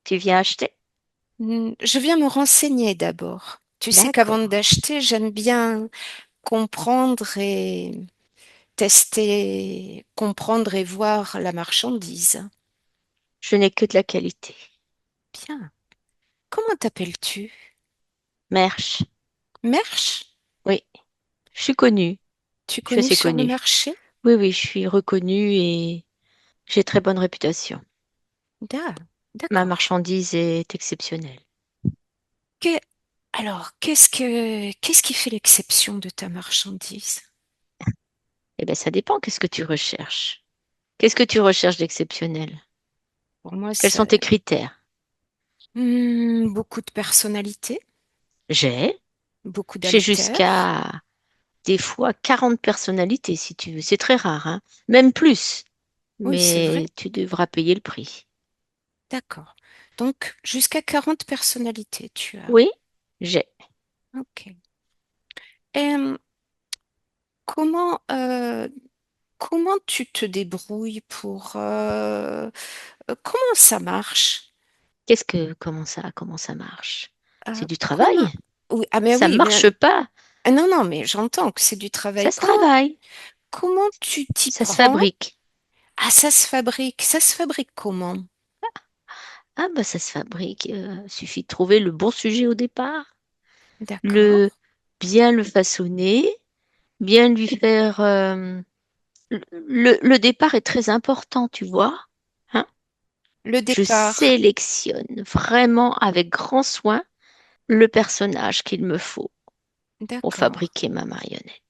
Tu viens acheter? Je viens me renseigner d'abord. Tu sais qu'avant D'accord. d'acheter, j'aime bien comprendre et tester, comprendre et voir la marchandise. Je n'ai que de la qualité. Bien. Comment t'appelles-tu? Merche. Merche? Oui, je suis connue. Tu es Je suis connu assez sur le connue. marché? Oui, oui, je suis reconnue et j'ai très bonne réputation. Ah, Ma d'accord. marchandise est exceptionnelle. Que- Alors, qu'est-ce qui fait l'exception de ta marchandise? Eh bien, ça dépend. Qu'est-ce que tu recherches? Qu'est-ce que tu recherches d'exceptionnel? Pour moi, Quels sont c'est tes critères? beaucoup de personnalité, J'ai. beaucoup J'ai d'altères. jusqu'à des fois 40 personnalités, si tu veux. C'est très rare, hein. Même plus. Oui, c'est vrai. Mais tu devras payer le prix. D'accord. Donc, jusqu'à 40 personnalités, tu as. Oui, j'ai. Ok. Et comment, comment tu te débrouilles pour... comment ça marche? Comment ça marche? C'est du Comment... travail. Oui, ah mais Ça oui, marche mais... pas. Non, non, mais j'entends que c'est du travail. Ça se travaille. Comment tu t'y Ça se prends? fabrique. Ah, ça se fabrique. Ça se fabrique comment? Ah bah ça se fabrique. Suffit de trouver le bon sujet au départ, D'accord. le bien le façonner, bien lui faire. Le départ est très important, tu vois. Hein. Le Je départ. sélectionne vraiment avec grand soin le personnage qu'il me faut pour D'accord. fabriquer ma marionnette.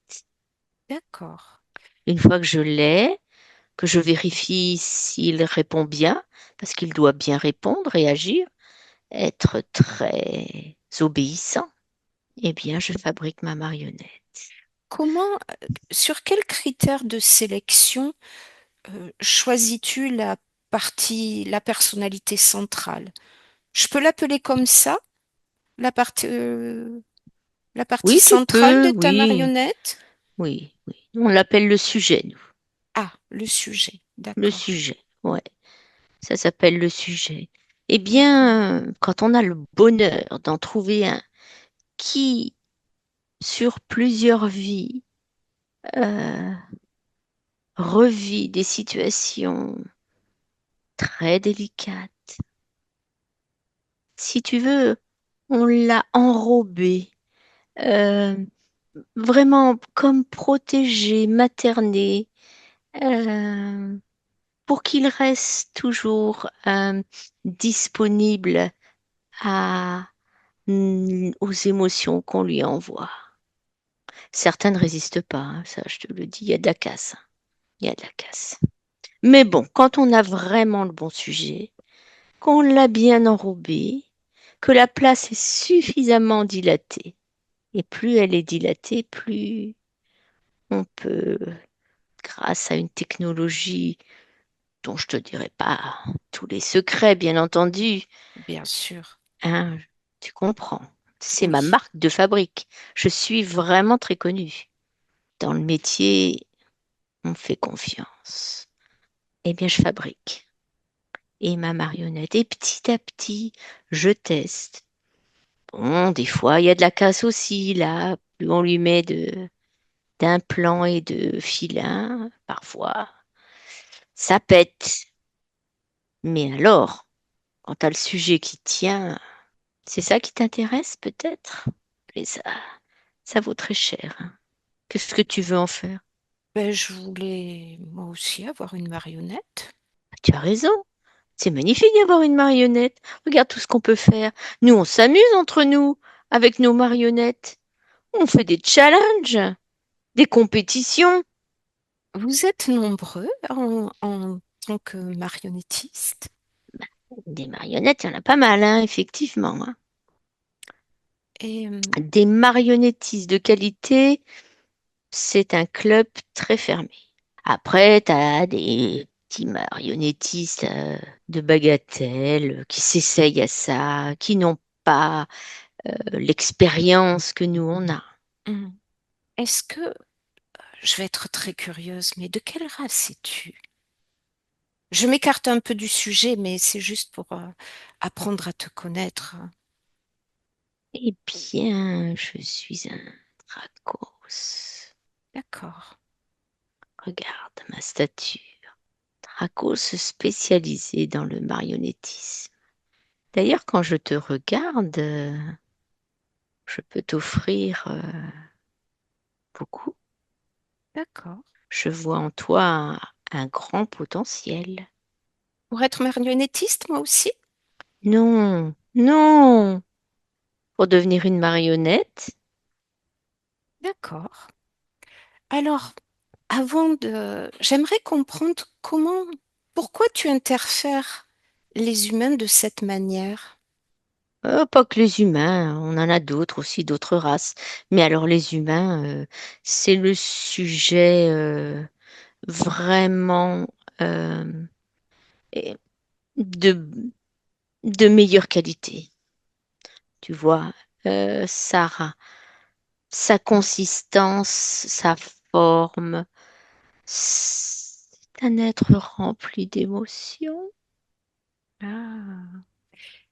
D'accord. Une fois que je l'ai, que je vérifie s'il répond bien, parce qu'il doit bien répondre et agir, être très obéissant, eh bien, je fabrique ma marionnette. Comment, sur quels critères de sélection choisis-tu la personnalité centrale? Je peux l'appeler comme ça, la partie Oui, tu centrale peux, de ta oui, marionnette? oui, oui. On l'appelle le sujet, nous. Ah, le sujet. Le D'accord. sujet, ouais. Ça s'appelle le sujet. Eh D'accord. bien, quand on a le bonheur d'en trouver un qui, sur plusieurs vies, euh, revit des situations très délicates, si tu veux, on l'a enrobé, euh, vraiment comme protégé, materné, euh, pour qu'il reste toujours disponible à, aux émotions qu'on lui envoie. Certains ne résistent pas, hein, ça je te le dis, il y a de la casse, hein, il y a de la casse. Mais bon, quand on a vraiment le bon sujet, qu'on l'a bien enrobé, que la place est suffisamment dilatée, et plus elle est dilatée, plus on peut, grâce à une technologie dont je te dirai pas tous les secrets, bien entendu, Bien sûr. hein, tu comprends. C'est ma Oui, marque de fabrique. Je suis vraiment très connue. Dans le métier, on me fait confiance. Eh bien, je fabrique. Et ma marionnette. Et petit à petit, je teste. Bon, des fois, il y a de la casse aussi, là. Plus on lui met d'implants et de filins, parfois, ça pète. Mais alors, quand t'as le sujet qui tient, c'est ça qui t'intéresse peut-être? Mais ça vaut très cher, hein. Qu'est-ce que tu veux en faire? ben, je voulais moi aussi avoir une marionnette. Tu as raison. C'est magnifique d'avoir une marionnette. Regarde tout ce qu'on peut faire. Nous, on s'amuse entre nous avec nos marionnettes. On fait des challenges, des compétitions. Vous êtes nombreux en tant que marionnettiste. Des marionnettes, il y en a pas mal, hein, effectivement, hein. Et Des marionnettistes de qualité, c'est un club très fermé. Après, tu as des petits marionnettistes de bagatelle qui s'essayent à ça, qui n'ont pas l'expérience que nous on a. hum, est-ce que, je vais être très curieuse, mais de quelle race es-tu? Je m'écarte un peu du sujet, mais c'est juste pour apprendre à te connaître. Eh bien, je suis un Dracos. D'accord, Regarde ma statue. Dracos spécialisé dans le marionnettisme. D'ailleurs, quand je te regarde, je peux t'offrir beaucoup. d'accord. Je vois en toi un grand potentiel. Pour être marionnettiste, moi aussi? Non, non. Pour devenir une marionnette, D'accord. Alors, j'aimerais comprendre pourquoi tu interfères les humains de cette manière. pas que les humains, on en a d'autres aussi, d'autres races. Mais alors les humains, c'est le sujet vraiment et de, de meilleure qualité. Tu vois, sa consistance, sa forme, c'est un être rempli d'émotions. Ah.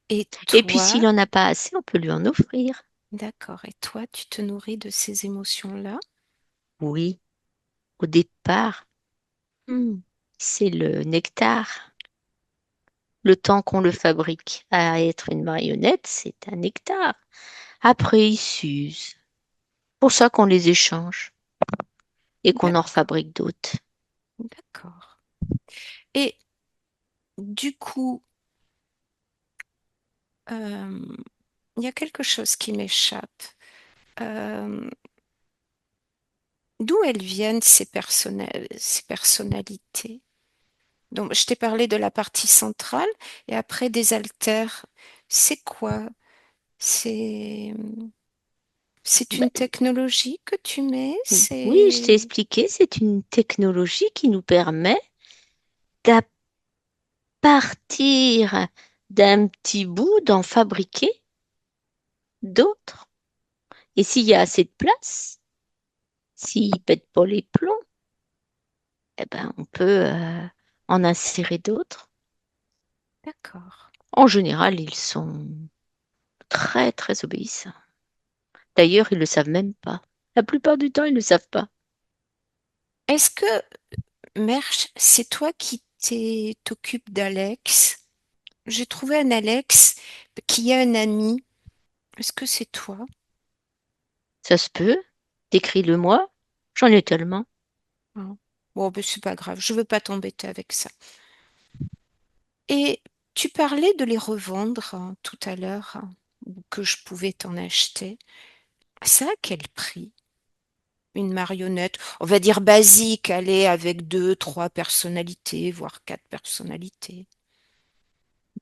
Et Et puis toi, s'il en a pas assez, on peut lui en offrir. d'accord, et toi, tu te nourris de ces émotions-là? Oui, au départ, hmm, c'est le nectar. Le temps qu'on le fabrique à être une marionnette, c'est un nectar. Après, il s'use. Pour ça qu'on les échange et qu'on en D'accord, refabrique d'autres. d'accord. Et du coup, euh, il y a quelque chose qui m'échappe. Euh, D'où elles viennent ces personnalités? Donc, je t'ai parlé de la partie centrale et après des haltères. C'est quoi? C'est, c'est une Ben, technologie que tu mets? oui, je t'ai C'est... expliqué, c'est une technologie qui nous permet d'à partir d'un petit bout d'en fabriquer d'autres. Et s'il y a assez de place, s'il ne pète pas les plombs, eh ben, on peut en insérer d'autres. D'accord. En général, ils sont très, très obéissants. D'ailleurs, ils ne le savent même pas. La plupart du temps, ils ne le savent pas. Est-ce que, Merche, c'est toi qui t'occupes d'Alex? J'ai trouvé un Alex qui a un ami. Est-ce que c'est toi? Ça se peut. Décris-le-moi. J'en ai tellement. Hein. Bon, ben, c'est pas grave, je veux pas t'embêter avec ça. Et tu parlais de les revendre tout à l'heure, ou que je pouvais t'en acheter. Ça a quel prix? Une marionnette, on va dire basique, allez, avec deux, trois personnalités, voire quatre personnalités.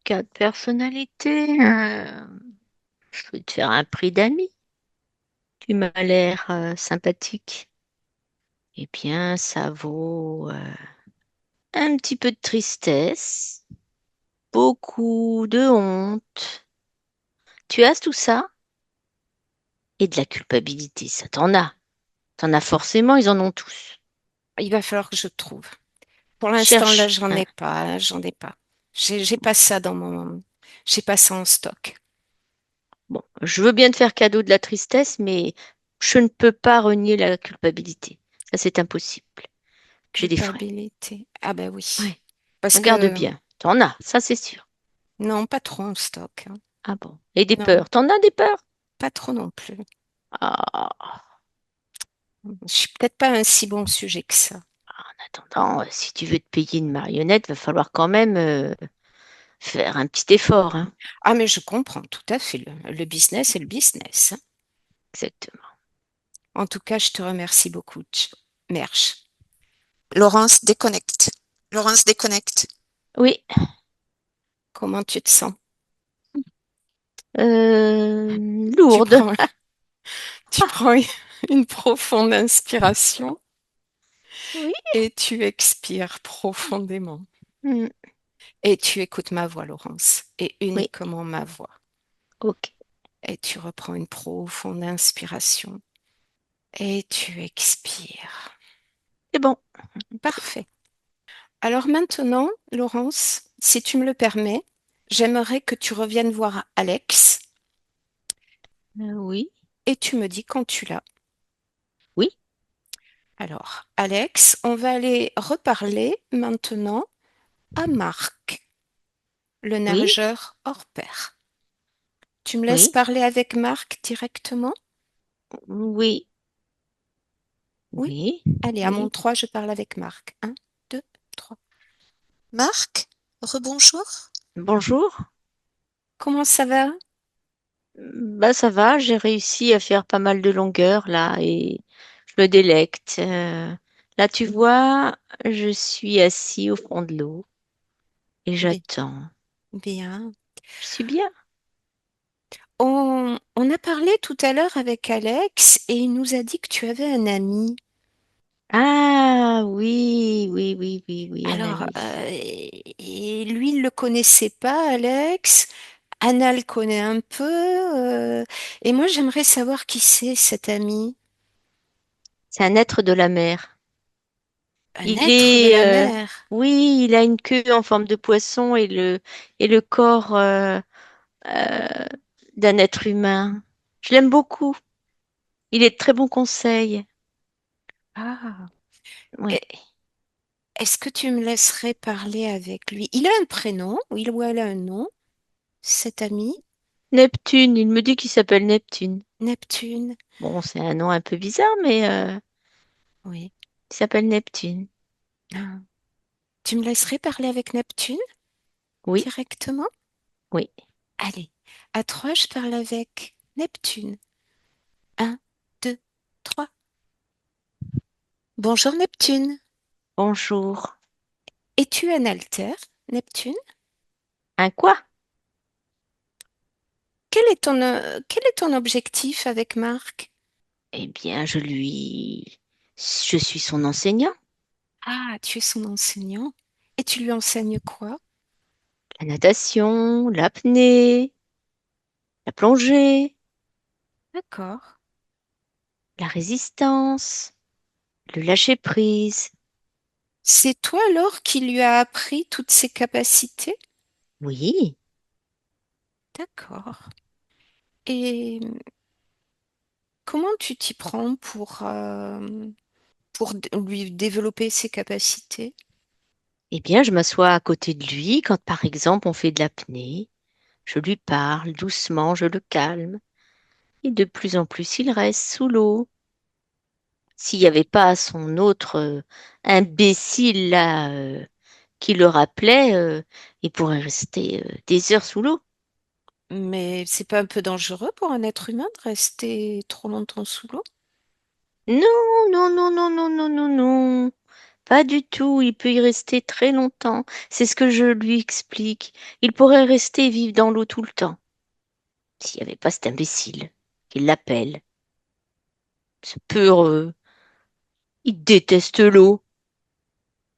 Quatre personnalités. Je vais te faire un prix d'ami. Tu m'as l'air sympathique. Eh bien, ça vaut un petit peu de tristesse, beaucoup de honte. Tu as tout ça? Et de la culpabilité, ça t'en as. T'en as forcément, ils en ont tous. Il va falloir que je trouve. Pour l'instant, là, Cherche, j'en hein. ai pas, j'en ai pas. J'ai pas ça j'ai pas ça en stock. Bon, je veux bien te faire cadeau de la tristesse, mais je ne peux pas renier la culpabilité. Ça, c'est impossible. J'ai des frais. Culpabilité. Ah ben oui. Ouais, Parce regarde que bien. T'en as, ça c'est sûr. non, pas trop en stock, hein. Ah bon. Et des Non, peurs. T'en as des peurs? pas trop non plus. Ah, Je suis peut-être pas un si bon sujet que ça. en attendant, si tu veux te payer une marionnette, va falloir quand même faire un petit effort, hein. Ah, mais je comprends tout à fait. Le business est le business, hein. Exactement. En tout cas, je te remercie beaucoup, Merche. Laurence, déconnecte. Laurence, déconnecte. Oui, Comment tu te sens? Tu lourde. prends, tu prends une profonde inspiration Oui, et tu expires profondément. mm, Et tu écoutes ma voix, Laurence, et oui, uniquement ma voix. ok. Et tu reprends une profonde inspiration et tu expires. C'est bon. Parfait. Alors maintenant, Laurence, si tu me le permets, j'aimerais que tu reviennes voir Alex Oui, et tu me dis quand tu l'as. oui, Alors, Alex, on va aller reparler maintenant à Marc, le oui, nageur hors pair. Tu me laisses oui, parler avec Marc directement? oui, Oui? oui, Allez, à mon oui. 3, je parle avec Marc. Un, 2, 3. Marc, rebonjour. Bonjour. Comment ça va? Bah ça va, j'ai réussi à faire pas mal de longueurs là et je me délecte. Là tu vois, je suis assis au fond de l'eau et Bien. j'attends. Bien. Je suis bien. On a parlé tout à l'heure avec Alex et il nous a dit que tu avais un ami. Ah oui, oui, oui, oui, oui, un Alors, ami. et lui, il ne le connaissait pas, Alex. Anna le connaît un peu. Et moi, j'aimerais savoir qui c'est cet ami. C'est un être de la mer. Un Il être de est, la mer. oui, il a une queue en forme de poisson et le corps euh, d'un être humain. Je l'aime beaucoup. Il est de très bons conseils. Ah. Ouais. Et- Est-ce que tu me laisserais parler avec lui? Il a un prénom, ou elle a un nom, cet ami, Neptune, il me dit qu'il s'appelle Neptune. Neptune. Bon, c'est un nom un peu bizarre, mais Oui. il s'appelle Neptune. Ah. Tu me laisserais parler avec Neptune Oui, directement? oui. Allez, à 3, je parle avec Neptune. Un, 2, 3. Bonjour Neptune. Bonjour. Es-tu un alter, Neptune? Un quoi? Quel est ton objectif avec Marc? Eh bien, je suis son enseignant. Ah, tu es son enseignant. Et tu lui enseignes quoi? La natation, l'apnée, la plongée, D'accord. la résistance, le lâcher-prise. C'est toi alors qui lui as appris toutes ces capacités? Oui. D'accord. Et comment tu t'y prends pour lui développer ses capacités? Eh bien, je m'assois à côté de lui quand, par exemple, on fait de l'apnée. Je lui parle doucement, je le calme. Et de plus en plus, il reste sous l'eau. S'il n'y avait pas son autre imbécile là qui le rappelait, il pourrait rester des heures sous l'eau. Mais c'est pas un peu dangereux pour un être humain de rester trop longtemps sous l'eau? Non, non, non, non, non, non, non, non. Pas du tout. Il peut y rester très longtemps. C'est ce que je lui explique. Il pourrait rester et vivre dans l'eau tout le temps. S'il n'y avait pas cet imbécile qui l'appelle. Ce peureux. Il déteste l'eau.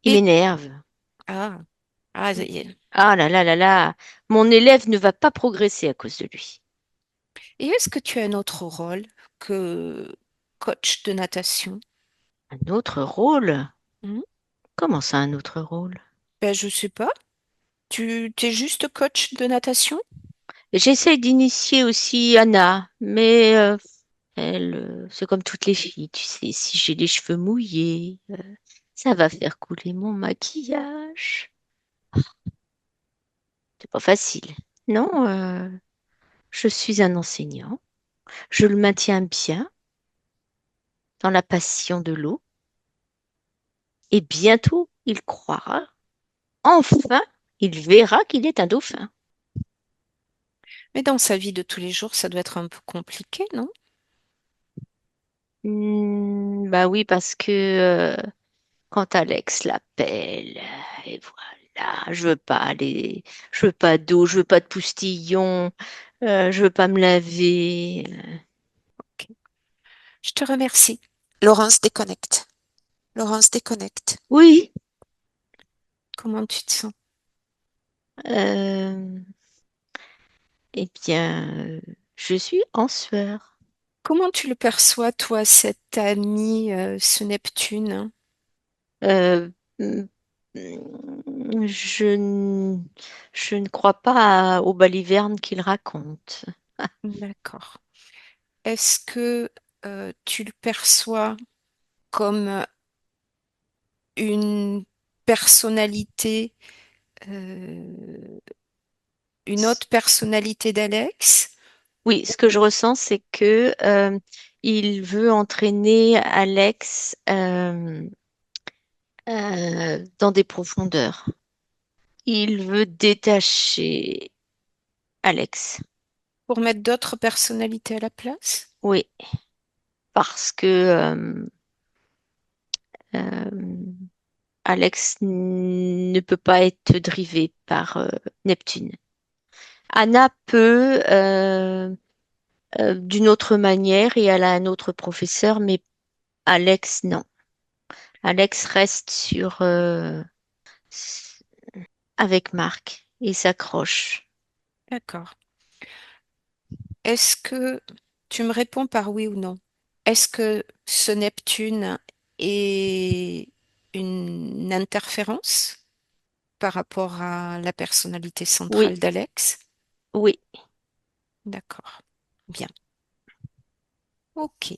Il Et m'énerve. ah, ah, ça y est. Ah là là là là. Mon élève ne va pas progresser à cause de lui. Et est-ce que tu as un autre rôle que coach de natation? Un autre rôle? Hmm. Comment ça, un autre rôle? Ben, je sais pas. Tu t'es juste coach de natation? J'essaye d'initier aussi Anna, mais elle, c'est comme toutes les filles, tu sais, si j'ai les cheveux mouillés, ça va faire couler mon maquillage. C'est pas facile. Non, je suis un enseignant. Je le maintiens bien dans la passion de l'eau et bientôt il croira, enfin, il verra qu'il est un dauphin. Mais dans sa vie de tous les jours, ça doit être un peu compliqué, non? Bah oui, parce que quand Alex l'appelle, et voilà, je veux pas d'eau, je veux pas de poustillons, je veux pas me laver. Ok. Je te remercie. Laurence déconnecte. Laurence déconnecte. Oui, Comment tu te sens? euh, eh bien, je suis en sueur. Comment tu le perçois, toi, cet ami, ce Neptune? Euh, mm, je je ne crois pas aux balivernes qu'il raconte. D'accord. Est-ce que tu le perçois comme une personnalité, euh, une autre personnalité d'Alex? Oui, ce que je ressens, c'est que il veut entraîner Alex dans des profondeurs. Il veut détacher Alex. Pour mettre d'autres personnalités à la place? Oui, parce que euh, Alex ne peut pas être drivé par Neptune. Anna peut d'une autre manière et elle a un autre professeur, mais Alex, non. Alex reste avec Marc. Il s'accroche. D'accord. Est-ce que tu me réponds par oui ou non? Est-ce que ce Neptune est une interférence par rapport à la personnalité Oui, centrale d'Alex? oui, D'accord. Bien. Ok.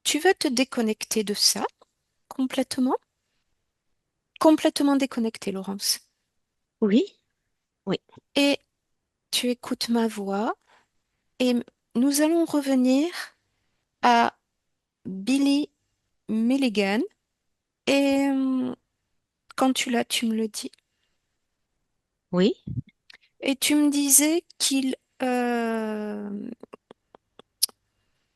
Tu vas te déconnecter de ça complètement? Complètement déconnecté, Laurence. oui, oui, Et tu écoutes ma voix et nous allons revenir à Billy Milligan. Et quand tu l'as, tu me le dis. oui, Et tu me disais euh,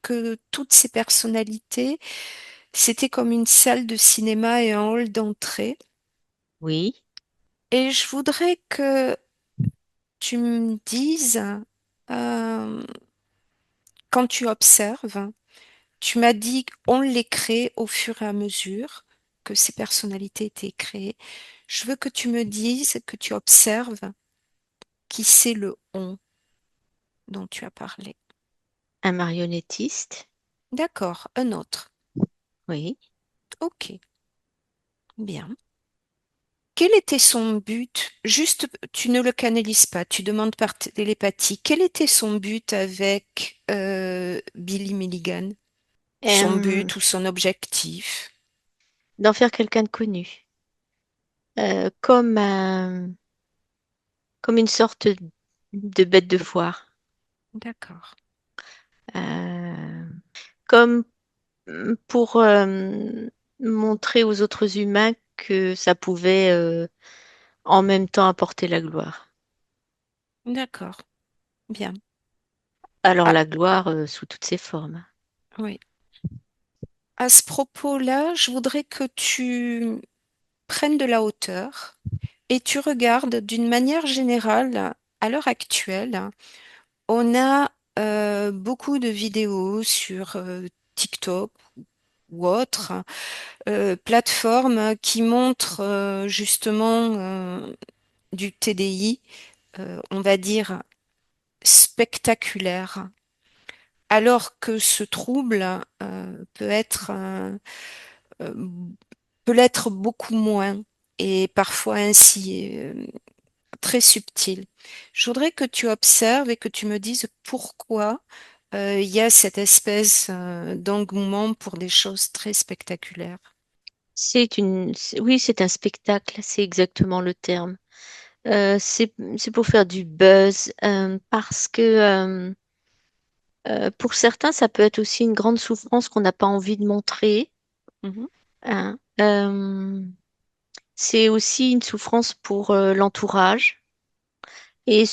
que toutes ces personnalités, c'était comme une salle de cinéma et un hall d'entrée. oui. Et je voudrais que tu me dises, euh, quand tu observes, tu m'as dit qu'on les crée au fur et à mesure que ces personnalités étaient créées. Je veux que tu me dises, que tu observes qui c'est le on dont tu as parlé. Un marionnettiste. D'accord, un autre. Oui. Ok, bien. Quel était son but? Juste, tu ne le canalises pas, tu demandes par télépathie. Quel était son but avec Billy Milligan? Son Euh, but ou son objectif? D'en faire quelqu'un de connu. Comme comme une sorte de bête de foire. D'accord. Euh, comme pour montrer aux autres humains que ça pouvait en même temps apporter la gloire. D'accord, bien. Alors Ah, la gloire sous toutes ses formes. oui. À ce propos-là, je voudrais que tu prennes de la hauteur et tu regardes d'une manière générale, à l'heure actuelle, on a beaucoup de vidéos sur TikTok ou autres plateformes qui montrent justement du TDI, on va dire spectaculaire, alors que ce trouble peut être euh, peut l'être beaucoup moins et parfois ainsi très subtil. Je voudrais que tu observes et que tu me dises pourquoi il y a cette espèce d'engouement pour des choses très spectaculaires. Oui, c'est un spectacle, c'est exactement le terme. C'est pour faire du buzz, parce que pour certains, ça peut être aussi une grande souffrance qu'on n'a pas envie de montrer, Mhm, hein. C'est aussi une souffrance pour l'entourage. Et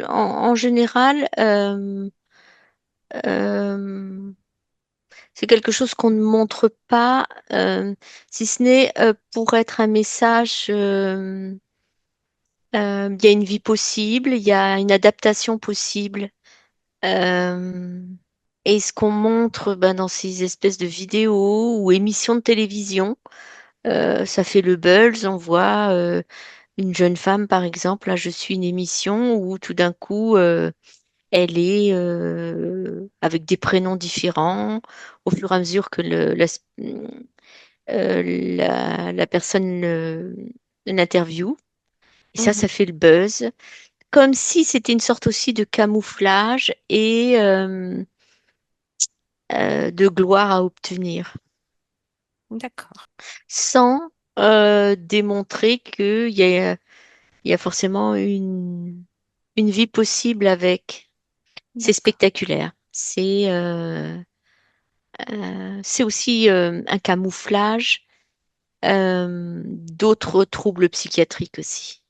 en général, euh, c'est quelque chose qu'on ne montre pas, si ce n'est pour être un message. Il y a une vie possible, il y a une adaptation possible. Euh, et ce qu'on montre ben, dans ces espèces de vidéos ou émissions de télévision, ça fait le buzz. On voit une jeune femme, par exemple, là, je suis une émission où tout d'un coup, elle est avec des prénoms différents au fur et à mesure que la personne l'interview. Et ça mhm. fait le buzz. Comme si c'était une sorte aussi de camouflage et de gloire à obtenir, D'accord, sans démontrer il y a forcément une vie possible avec. C'est d'accord. spectaculaire. C'est aussi un camouflage d'autres troubles psychiatriques aussi.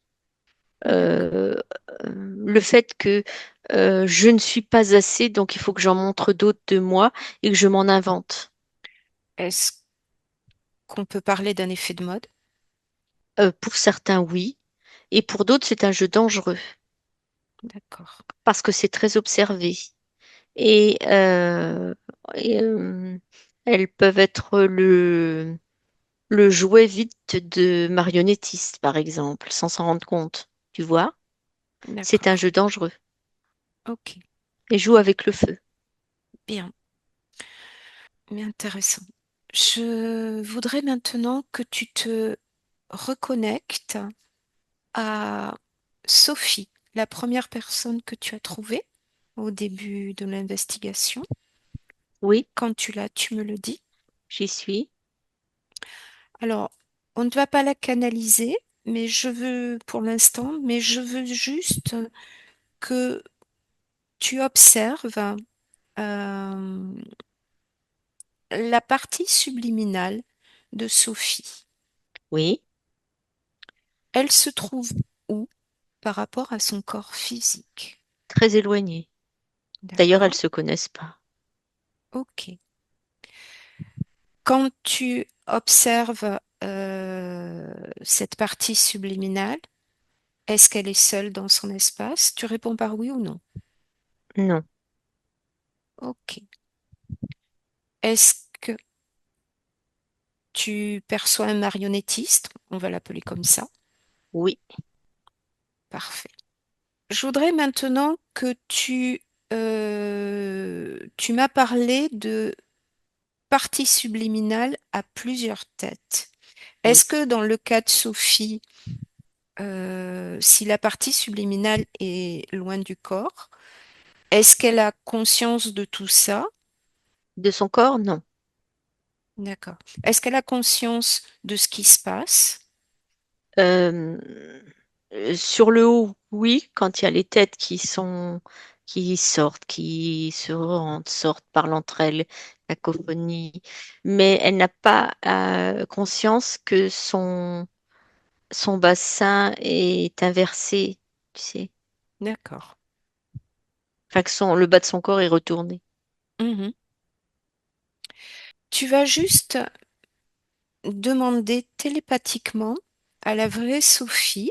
D'accord. Euh, le fait que je ne suis pas assez, donc il faut que j'en montre d'autres de moi et que je m'en invente. Est-ce qu'on peut parler d'un effet de mode? Pour certains, oui, et pour d'autres, c'est un jeu dangereux D'accord, parce que c'est très observé et, et, elles peuvent être le jouet vite de marionnettistes, par exemple, sans s'en rendre compte. Tu vois, c'est un d'accord. jeu dangereux Ok, et joue bien, avec le feu. bien, bien intéressant. Je voudrais maintenant que tu te reconnectes à Sophie, la première personne que tu as trouvée au début de l'investigation. Oui, Quand tu l'as, tu me le dis. j'y suis. Alors, on ne va pas la canaliser, mais je veux, pour l'instant, mais je veux juste que tu observes euh, la partie subliminale de Sophie. Oui, Elle se trouve où par rapport à son corps physique? très éloigné. D'ailleurs, elles D'accord? se connaissent pas. Ok. Quand tu observes cette partie subliminale, est-ce qu'elle est seule dans son espace? Tu réponds par oui ou non. Non, Ok. Est-ce que tu perçois un marionnettiste? On va l'appeler comme ça. oui, Parfait. Je voudrais maintenant que tu m'as parlé de partie subliminale à plusieurs têtes. oui. Est-ce que dans le cas de Sophie, si la partie subliminale est loin du corps, est-ce qu'elle a conscience de tout ça? De son corps, non. D'accord. Est-ce qu'elle a conscience de ce qui se passe? Euh, sur le haut, oui, quand il y a les têtes qui sont qui sortent, qui se rendent, sortent, parlent entre elles, cacophonie, mais elle n'a pas conscience que son bassin est inversé, tu sais, D'accord. enfin que le bas de son corps est retourné. Mhm. Tu vas juste demander télépathiquement à la vraie Sophie,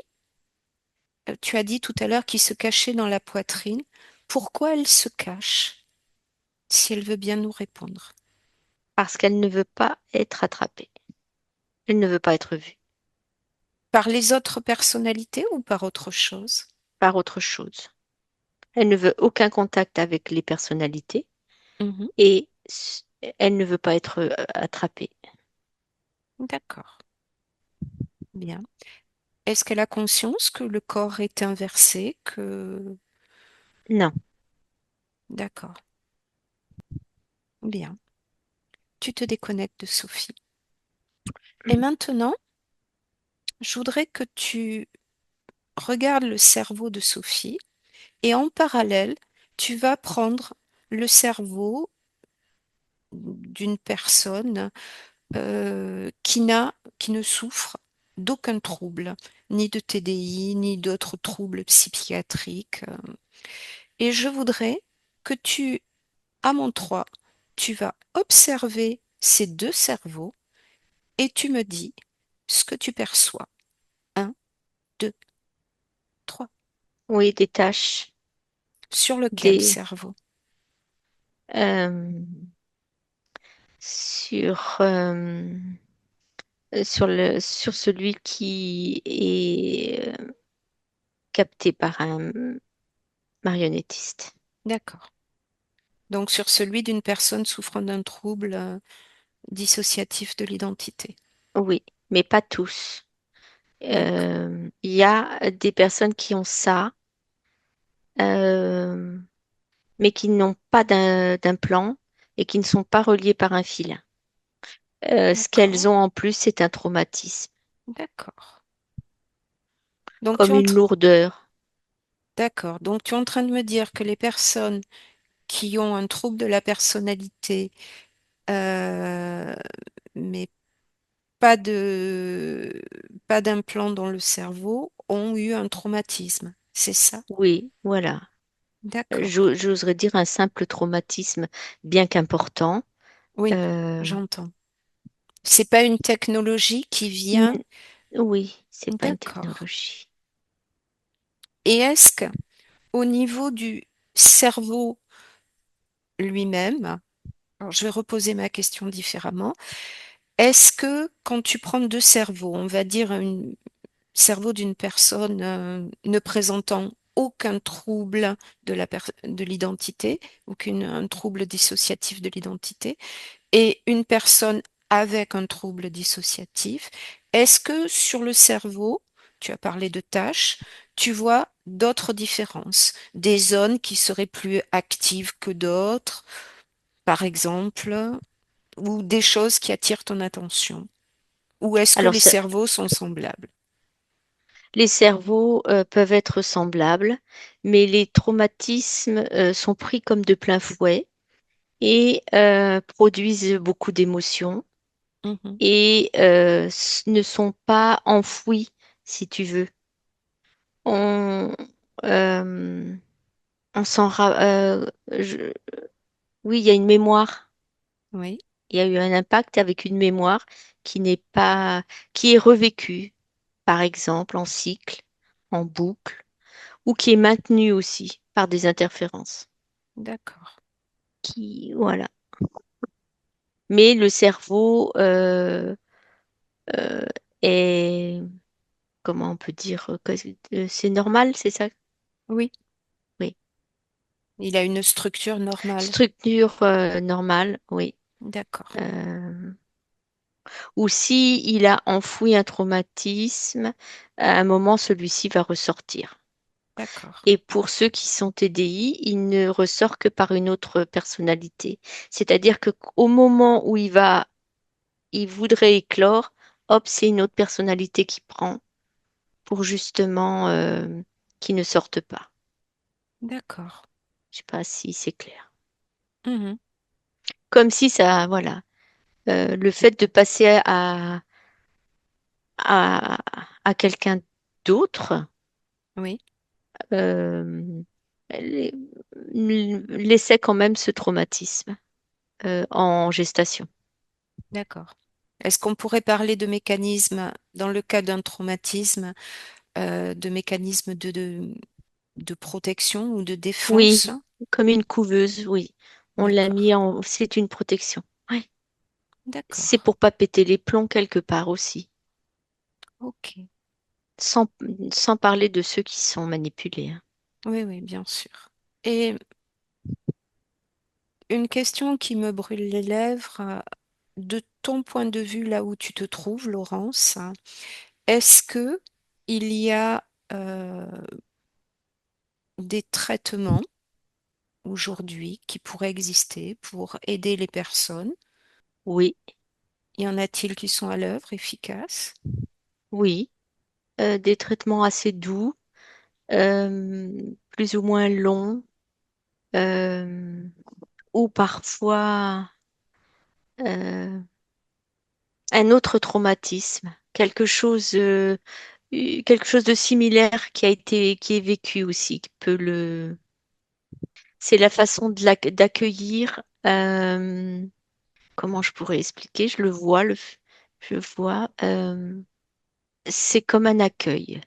tu as dit tout à l'heure qu'il se cachait dans la poitrine, pourquoi elle se cache, si elle veut bien nous répondre. Parce qu'elle ne veut pas être attrapée. Elle ne veut pas être vue Par les autres personnalités ou par autre chose? par autre chose. Elle ne veut aucun contact avec les personnalités Mhm. et elle ne veut pas être attrapée. D'accord, bien. Est-ce qu'elle a conscience que le corps est inversé, que... Non. D'accord, bien. Tu te déconnectes de Sophie. Et maintenant, je voudrais que tu regardes le cerveau de Sophie et en parallèle, tu vas prendre le cerveau d'une personne qui ne souffre d'aucun trouble, ni de TDI, ni d'autres troubles psychiatriques. Et je voudrais que tu, à mon 3, tu vas observer ces deux cerveaux et tu me dis ce que tu perçois. Un, 2, 3. Oui, des tâches, Sur lequel des, cerveau? euh, sur, sur celui qui est capté par un marionnettiste. D'accord. Donc sur celui d'une personne souffrant d'un trouble dissociatif de l'identité. Oui, mais pas tous. D'accord. Il y a des personnes qui ont ça, euh, mais qui n'ont pas d'implant et qui ne sont pas reliées par un fil. Ce D'accord. qu'elles ont en plus, c'est un traumatisme, D'accord. Donc tu comme es en une train... lourdeur. D'accord. Donc tu es en train de me dire que les personnes qui ont un trouble de la personnalité, euh, mais pas d'implant dans le cerveau, ont eu un traumatisme. C'est ça? Oui, voilà. D'accord. J'oserais dire un simple traumatisme, bien qu'important. Oui, Euh, j'entends. C'est pas une technologie qui vient. n- oui, c'est pas une D'accord. technologie. Et est-ce que au niveau du cerveau lui-même, alors je vais reposer ma question différemment, est-ce que quand tu prends deux cerveaux, on va dire un cerveau d'une personne ne présentant aucun trouble de l'identité, un trouble dissociatif de l'identité, et une personne avec un trouble dissociatif, est-ce que sur le cerveau, tu as parlé de tâches, tu vois d'autres différences, des zones qui seraient plus actives que d'autres, par exemple, ou des choses qui attirent ton attention? Ou est-ce que Alors, les cerveaux sont semblables? les cerveaux peuvent être semblables, mais les traumatismes sont pris comme de plein fouet et produisent beaucoup d'émotions Mhm. et ne sont pas enfouis, si tu veux. On, euh, on s'en ra- oui, il y a une mémoire. Oui, Il y a eu un impact avec une mémoire qui n'est pas, qui est revécue, par exemple, en cycle, en boucle, ou qui est maintenue aussi par des interférences. d'accord. Voilà. Mais le cerveau euh, est, comment on peut dire, c'est normal, c'est ça? Oui, Oui. il a une structure normale. Structure normale, oui. D'accord, Euh, ou si il a enfoui un traumatisme, à un moment, celui-ci va ressortir. d'accord, Et pour ceux qui sont TDI, il ne ressort que par une autre personnalité. C'est-à-dire que au moment où il voudrait éclore, hop, c'est une autre personnalité qui prend pour justement qu'il ne sorte pas. d'accord. Je sais pas si c'est clair. Mhm. Comme si ça, voilà, le fait de passer à, à quelqu'un d'autre Oui, euh, la- laissait quand même ce traumatisme en gestation. d'accord. Est-ce qu'on pourrait parler de mécanismes, dans le cas d'un traumatisme, de mécanismes de protection ou de défense? Oui, comme une couveuse, oui. On l'a D'accord. mis en, c'est une protection. Ouais. C'est D'accord. pour pas péter les plombs quelque part aussi. Ok. Sans, sans parler de ceux qui sont manipulés, hein. Oui, oui, bien sûr. Et une question qui me brûle les lèvres, de ton point de vue, là où tu te trouves, Laurence, est-ce que il y a des traitements aujourd'hui qui pourraient exister pour aider les personnes? Oui, Y en a-t-il qui sont à l'œuvre, efficaces? oui. Des traitements assez doux, plus ou moins longs, euh, ou parfois euh, un autre traumatisme, quelque chose de similaire qui est vécu aussi, qui peut le. C'est la façon d'accueillir. Comment je pourrais expliquer? Je le vois, je vois. C'est comme un accueil.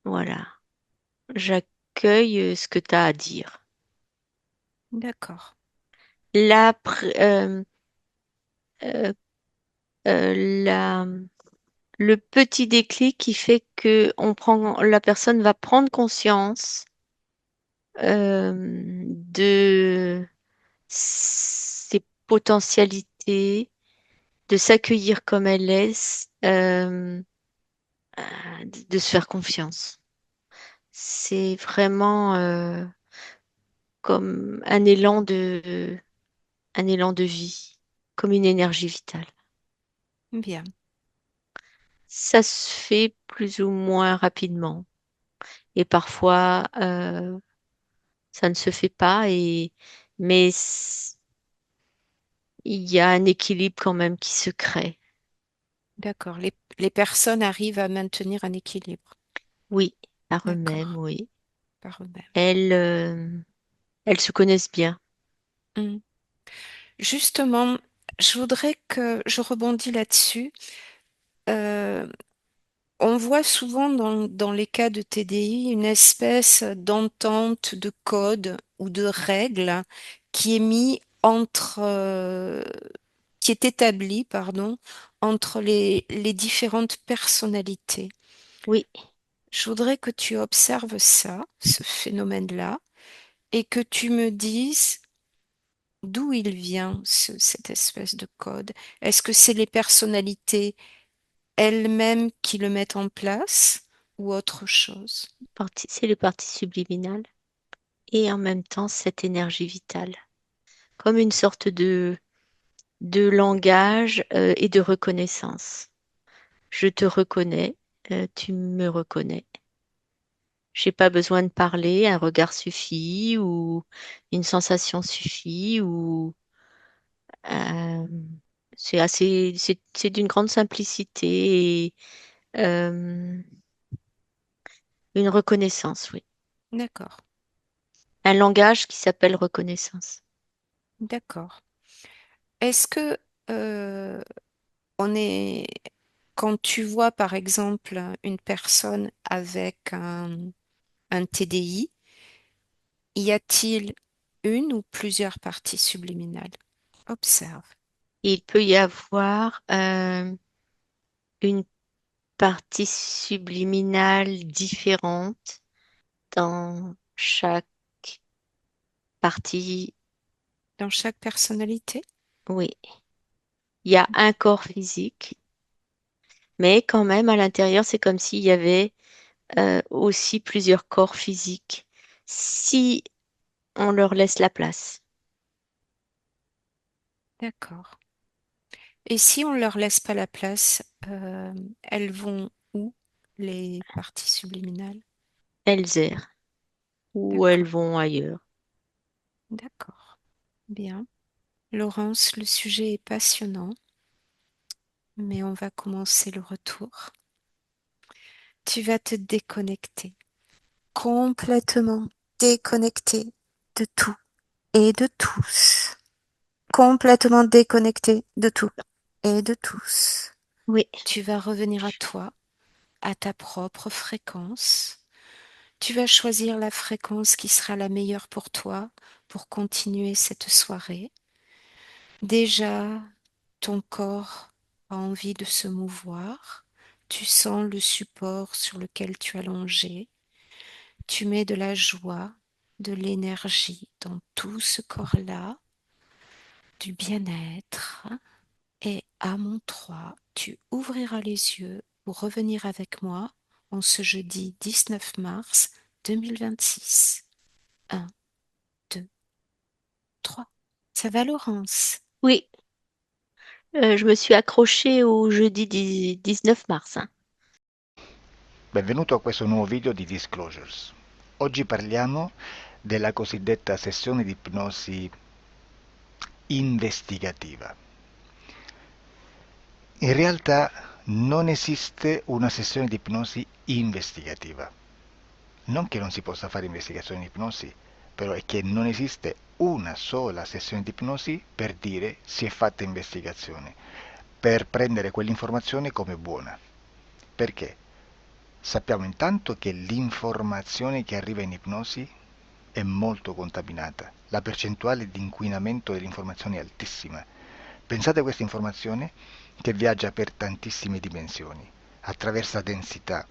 Voilà. J'accueille ce que tu as à dire. D'accord, La, pr- euh, la, le petit déclic qui fait que la personne va prendre conscience de ses potentialités, de s'accueillir comme elle est, de se faire confiance. C'est vraiment comme un élan de vie, comme une énergie vitale. bien, Ça se fait plus ou moins rapidement et parfois ça ne se fait pas mais il y a un équilibre quand même qui se crée. d'accord. Les personnes arrivent à maintenir un équilibre. Oui, par eux-mêmes, D'accord, oui. par eux-mêmes. Elles, elles se connaissent bien. Hmm. Justement, je voudrais que je rebondis là-dessus. Euh, on voit souvent dans les cas de TDI une espèce d'entente, de code ou de règle qui est mis entre, qui est établi, pardon, entre les différentes personnalités. Oui, Je voudrais que tu observes ça, ce phénomène-là, et que tu me dises d'où il vient, cette espèce de code. Est-ce que c'est les personnalités elles-mêmes qui le mettent en place ou autre chose? c'est le parti subliminal et en même temps cette énergie vitale, comme une sorte de langage et de reconnaissance. Je te reconnais, tu me reconnais. J'ai pas besoin de parler, un regard suffit ou une sensation suffit ou euh, c'est d'une grande simplicité et une reconnaissance, oui. D'accord, Un langage qui s'appelle reconnaissance. d'accord. Est-ce que euh, on est quand tu vois par exemple une personne avec un TDI, y a-t-il une ou plusieurs parties subliminales? Observe. Il peut y avoir une partie subliminale différente dans chaque partie. Dans chaque personnalité? Oui, il y a un corps physique, mais quand même à l'intérieur, c'est comme s'il y avait aussi plusieurs corps physiques, si on leur laisse la place. D'accord. Et si on leur laisse pas la place, elles vont où, les parties subliminales? Elles errent ou elles D'accord. vont ailleurs. D'accord. Bien. Laurence, le sujet est passionnant, mais on va commencer le retour. Tu vas te déconnecter, complètement déconnecter de tout et de tous. Complètement déconnecté de tout et de tous. Oui, Tu vas revenir à toi, à ta propre fréquence. Tu vas choisir la fréquence qui sera la meilleure pour toi pour continuer cette soirée. Déjà, ton corps a envie de se mouvoir. Tu sens le support sur lequel tu as longé. Tu mets de la joie, de l'énergie dans tout ce corps-là, du bien-être. Et à mon 3, tu ouvriras les yeux pour revenir avec moi en ce jeudi 19 mars 2026. 1, 2, 3. Ça va, Laurence? oui. Je me suis accrochée au jeudi 19 mars, hein. Benvenuto a questo nuovo video di Disclosures. Oggi parliamo della cosiddetta sessione di ipnosi investigativa. In realtà non esiste una sessione di ipnosi investigativa. Non che non si possa fare investigazione di ipnosi, però è che non esiste una sola sessione di ipnosi per dire si è fatta investigazione, per prendere quell'informazione come buona. Perché? Sappiamo intanto che l'informazione che arriva in ipnosi è molto contaminata. La percentuale di inquinamento dell'informazione è altissima. Pensate a questa informazione che viaggia per tantissime dimensioni, attraversa densità,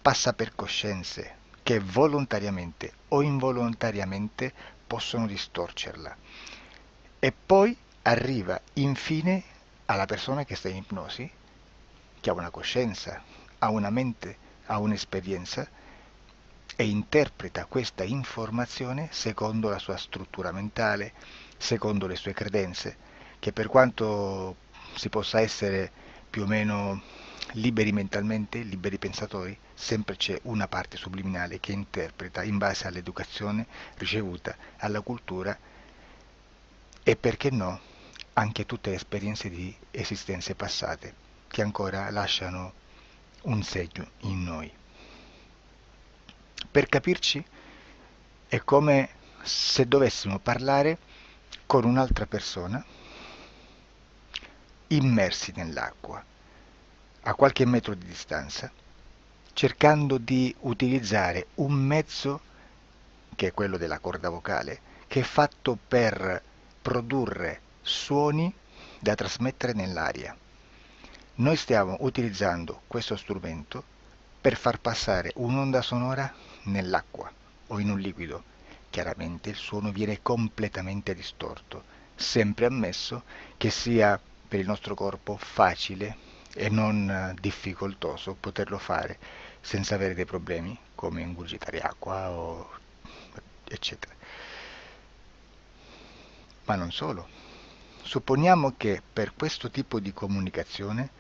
passa per coscienze che volontariamente o involontariamente possono distorcerla. E poi arriva infine alla persona che sta in ipnosi, che ha una coscienza, ha una mente, ha un'esperienza e interpreta questa informazione secondo la sua struttura mentale, secondo le sue credenze, che per quanto si possa essere più o meno liberi mentalmente, liberi pensatori, sempre c'è una parte subliminale che interpreta in base all'educazione ricevuta, alla cultura e perché no anche tutte le esperienze di esistenze passate che ancora lasciano un segno in noi. Per capirci, è come se dovessimo parlare con un'altra persona immersi nell'acqua, a qualche metro di distanza, cercando di utilizzare un mezzo, che è quello della corda vocale, che è fatto per produrre suoni da trasmettere nell'aria. Noi stiamo utilizzando questo strumento per far passare un'onda sonora nell'acqua o in un liquido. Chiaramente il suono viene completamente distorto, sempre ammesso che sia per il nostro corpo facile e non difficoltoso poterlo fare senza avere dei problemi come ingurgitare acqua o eccetera. Ma non solo. Supponiamo che per questo tipo di comunicazione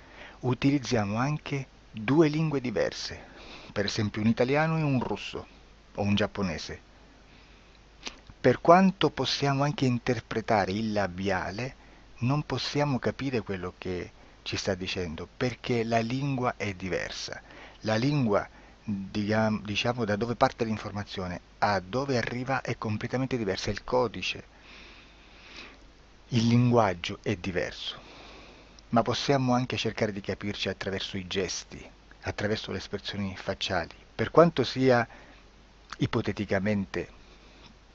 utilizziamo anche due lingue diverse, per esempio un italiano e un russo o un giapponese. Per quanto possiamo anche interpretare il labiale, non possiamo capire quello che ci sta dicendo, perché la lingua è diversa. La lingua, diciamo, da dove parte l'informazione a dove arriva è completamente diversa, il codice, il linguaggio è diverso, ma possiamo anche cercare di capirci attraverso i gesti, attraverso le espressioni facciali. Per quanto sia ipoteticamente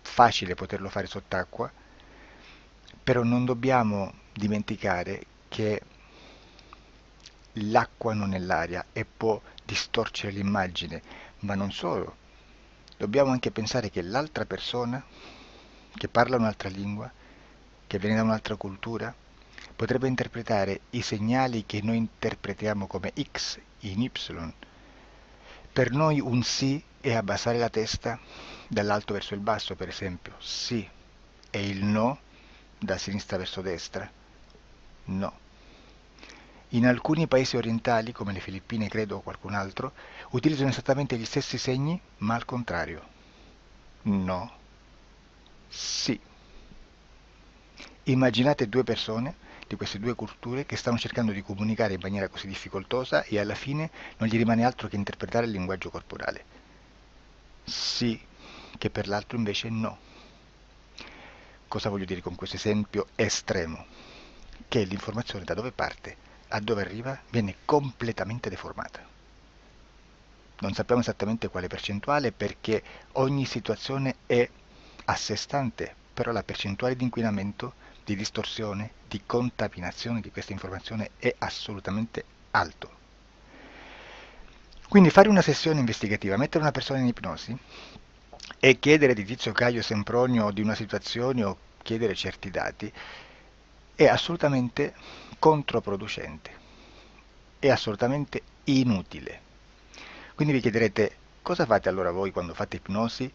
facile poterlo fare sott'acqua, però non dobbiamo dimenticare che l'acqua non è l'aria e può distorcere l'immagine, ma non solo. Dobbiamo anche pensare che l'altra persona, che parla un'altra lingua, che viene da un'altra cultura, potrebbe interpretare i segnali che noi interpretiamo come X in Y. Per noi un sì è abbassare la testa dall'alto verso il basso, per esempio, sì, e il no da sinistra verso destra, no. In alcuni paesi orientali, come le Filippine credo o qualcun altro, utilizzano esattamente gli stessi segni, ma al contrario. No, Sì. Immaginate due persone di queste due culture che stanno cercando di comunicare in maniera così difficoltosa e alla fine non gli rimane altro che interpretare il linguaggio corporale. Sì, che per l'altro invece no. Cosa voglio dire con questo esempio estremo? Che l'informazione da dove parte a dove arriva viene completamente deformata. Non sappiamo esattamente quale percentuale perché ogni situazione è a sé stante, però la percentuale di inquinamento, di distorsione, di contaminazione di questa informazione è assolutamente alto. Quindi fare una sessione investigativa, mettere una persona in ipnosi e chiedere di Tizio Caio Sempronio di una situazione o chiedere certi dati è assolutamente controproducente, è assolutamente inutile. Quindi vi chiederete cosa fate allora voi quando fate ipnosi,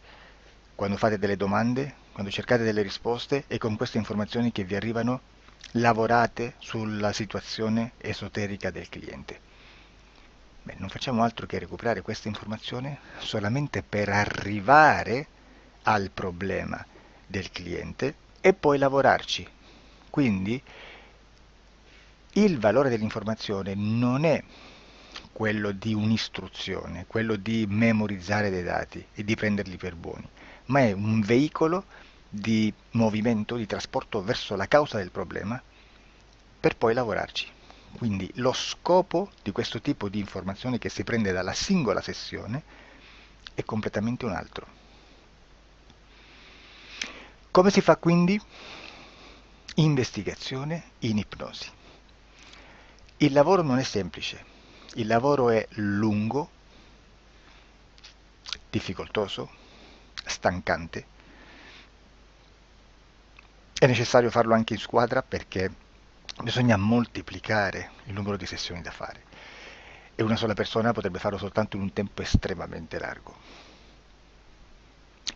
quando fate delle domande, quando cercate delle risposte e con queste informazioni che vi arrivano lavorate sulla situazione esoterica del cliente. Beh, non facciamo altro che recuperare questa informazione solamente per arrivare al problema del cliente e poi lavorarci. Quindi il valore dell'informazione non è quello di un'istruzione, quello di memorizzare dei dati e di prenderli per buoni, ma è un veicolo di movimento, di trasporto verso la causa del problema per poi lavorarci. Quindi lo scopo di questo tipo di informazione che si prende dalla singola sessione è completamente un altro. Come si fa quindi? Investigazione in ipnosi. Il lavoro non è semplice, il lavoro è lungo, difficoltoso, stancante. È necessario farlo anche in squadra perché bisogna moltiplicare il numero di sessioni da fare e una sola persona potrebbe farlo soltanto in un tempo estremamente largo.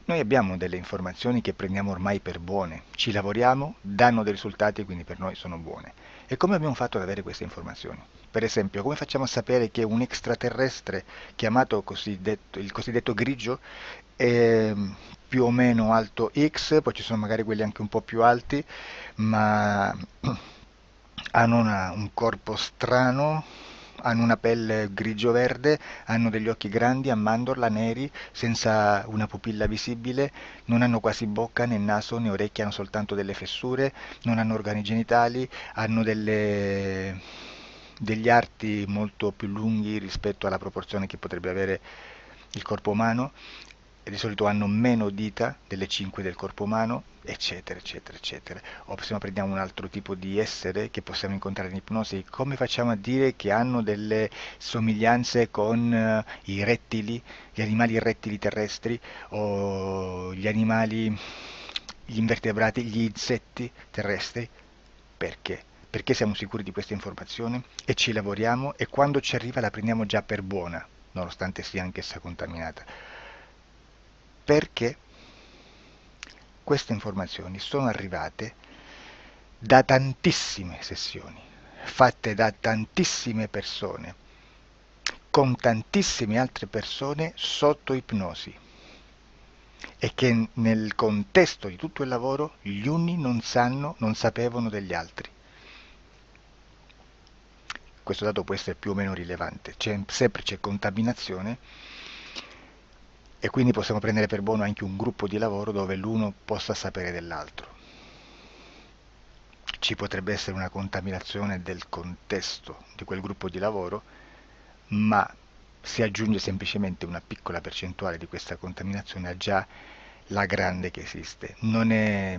Noi abbiamo delle informazioni che prendiamo ormai per buone, ci lavoriamo, danno dei risultati e quindi per noi sono buone. E come abbiamo fatto ad avere queste informazioni? Per esempio, come facciamo a sapere che un extraterrestre chiamato il cosiddetto grigio è più o meno alto X, poi ci sono magari quelli anche un po' più alti, ma hanno un corpo strano, hanno una pelle grigio-verde, hanno degli occhi grandi a mandorla, neri, senza una pupilla visibile, non hanno quasi bocca né naso né orecchie, hanno soltanto delle fessure, non hanno organi genitali, hanno degli arti molto più lunghi rispetto alla proporzione che potrebbe avere il corpo umano, e di solito hanno meno dita delle 5 del corpo umano, eccetera, eccetera, eccetera. O se no prendiamo un altro tipo di essere che possiamo incontrare in ipnosi, come facciamo a dire che hanno delle somiglianze con i rettili, gli animali rettili terrestri o gli invertebrati, gli insetti terrestri? Perché? Perché siamo sicuri di questa informazione e ci lavoriamo e quando ci arriva la prendiamo già per buona, nonostante sia anch'essa contaminata. Perché queste informazioni sono arrivate da tantissime sessioni, fatte da tantissime persone, con tantissime altre persone sotto ipnosi e che nel contesto di tutto il lavoro gli uni non sapevano degli altri. Questo dato può essere più o meno rilevante, sempre c'è contaminazione e quindi possiamo prendere per buono anche un gruppo di lavoro dove l'uno possa sapere dell'altro. Ci potrebbe essere una contaminazione del contesto di quel gruppo di lavoro, ma si aggiunge semplicemente una piccola percentuale di questa contaminazione a già la grande che esiste. Non è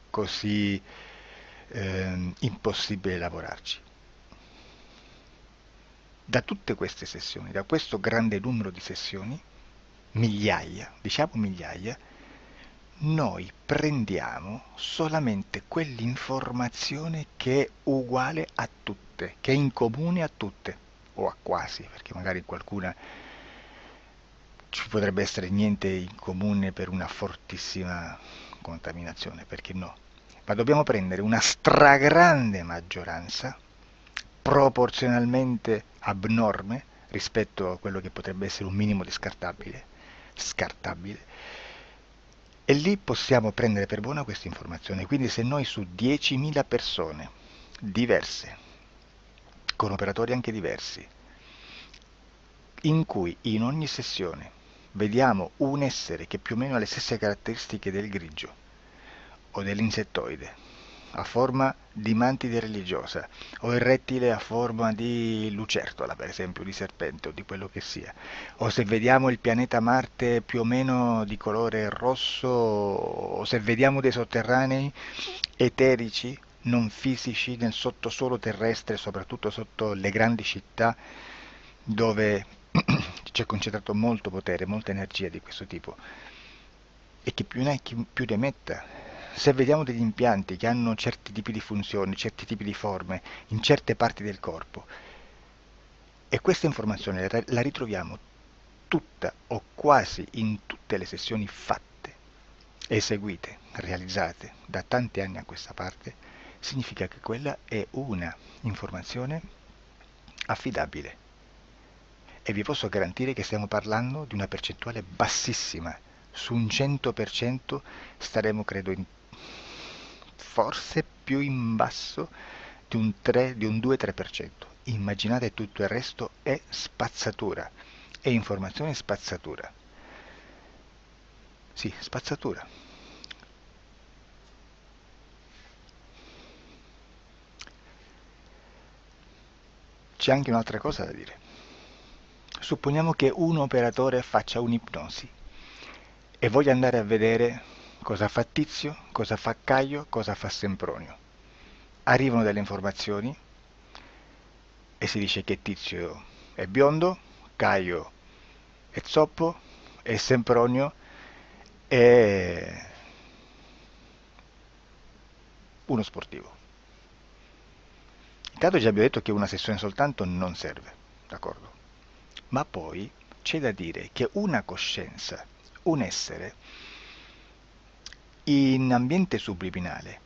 così impossibile lavorarci. Da tutte queste sessioni, da questo grande numero di sessioni, migliaia, diciamo migliaia, noi prendiamo solamente quell'informazione che è uguale a tutte, che è in comune a tutte, o a quasi, perché magari qualcuna ci potrebbe essere niente in comune per una fortissima contaminazione, perché no? Ma dobbiamo prendere una stragrande maggioranza, proporzionalmente abnorme rispetto a quello che potrebbe essere un minimo di scartabile, E lì possiamo prendere per buona questa informazione. Quindi se noi su 10.000 persone diverse, con operatori anche diversi, in cui in ogni sessione vediamo un essere che più o meno ha le stesse caratteristiche del grigio o dell'insettoide, a forma di mantide religiosa, o il rettile a forma di lucertola, per esempio, di serpente o di quello che sia, o se vediamo il pianeta Marte più o meno di colore rosso, o se vediamo dei sotterranei eterici, non fisici, nel sottosuolo terrestre, soprattutto sotto le grandi città, dove c'è concentrato molto potere, molta energia di questo tipo, e che più ne hai più ne metta. Se vediamo degli impianti che hanno certi tipi di funzioni, certi tipi di forme in certe parti del corpo, e questa informazione la ritroviamo tutta o quasi in tutte le sessioni fatte, eseguite, realizzate da tanti anni a questa parte, significa che quella è una informazione affidabile. E vi posso garantire che stiamo parlando di una percentuale bassissima. Su un 100% staremo, credo, forse più in basso di un 3, di un 2-3%. Immaginate, tutto il resto è spazzatura, è informazione spazzatura. Sì, spazzatura. C'è anche un'altra cosa da dire. Supponiamo che un operatore faccia un'ipnosi e voglia andare a vedere cosa fa Tizio, cosa fa Caio, cosa fa Sempronio. Arrivano delle informazioni e si dice che Tizio è biondo, Caio è zoppo e Sempronio è uno sportivo. Intanto già abbiamo detto che una sessione soltanto non serve, d'accordo? Ma poi c'è da dire che una coscienza, un essere, in ambiente subliminale,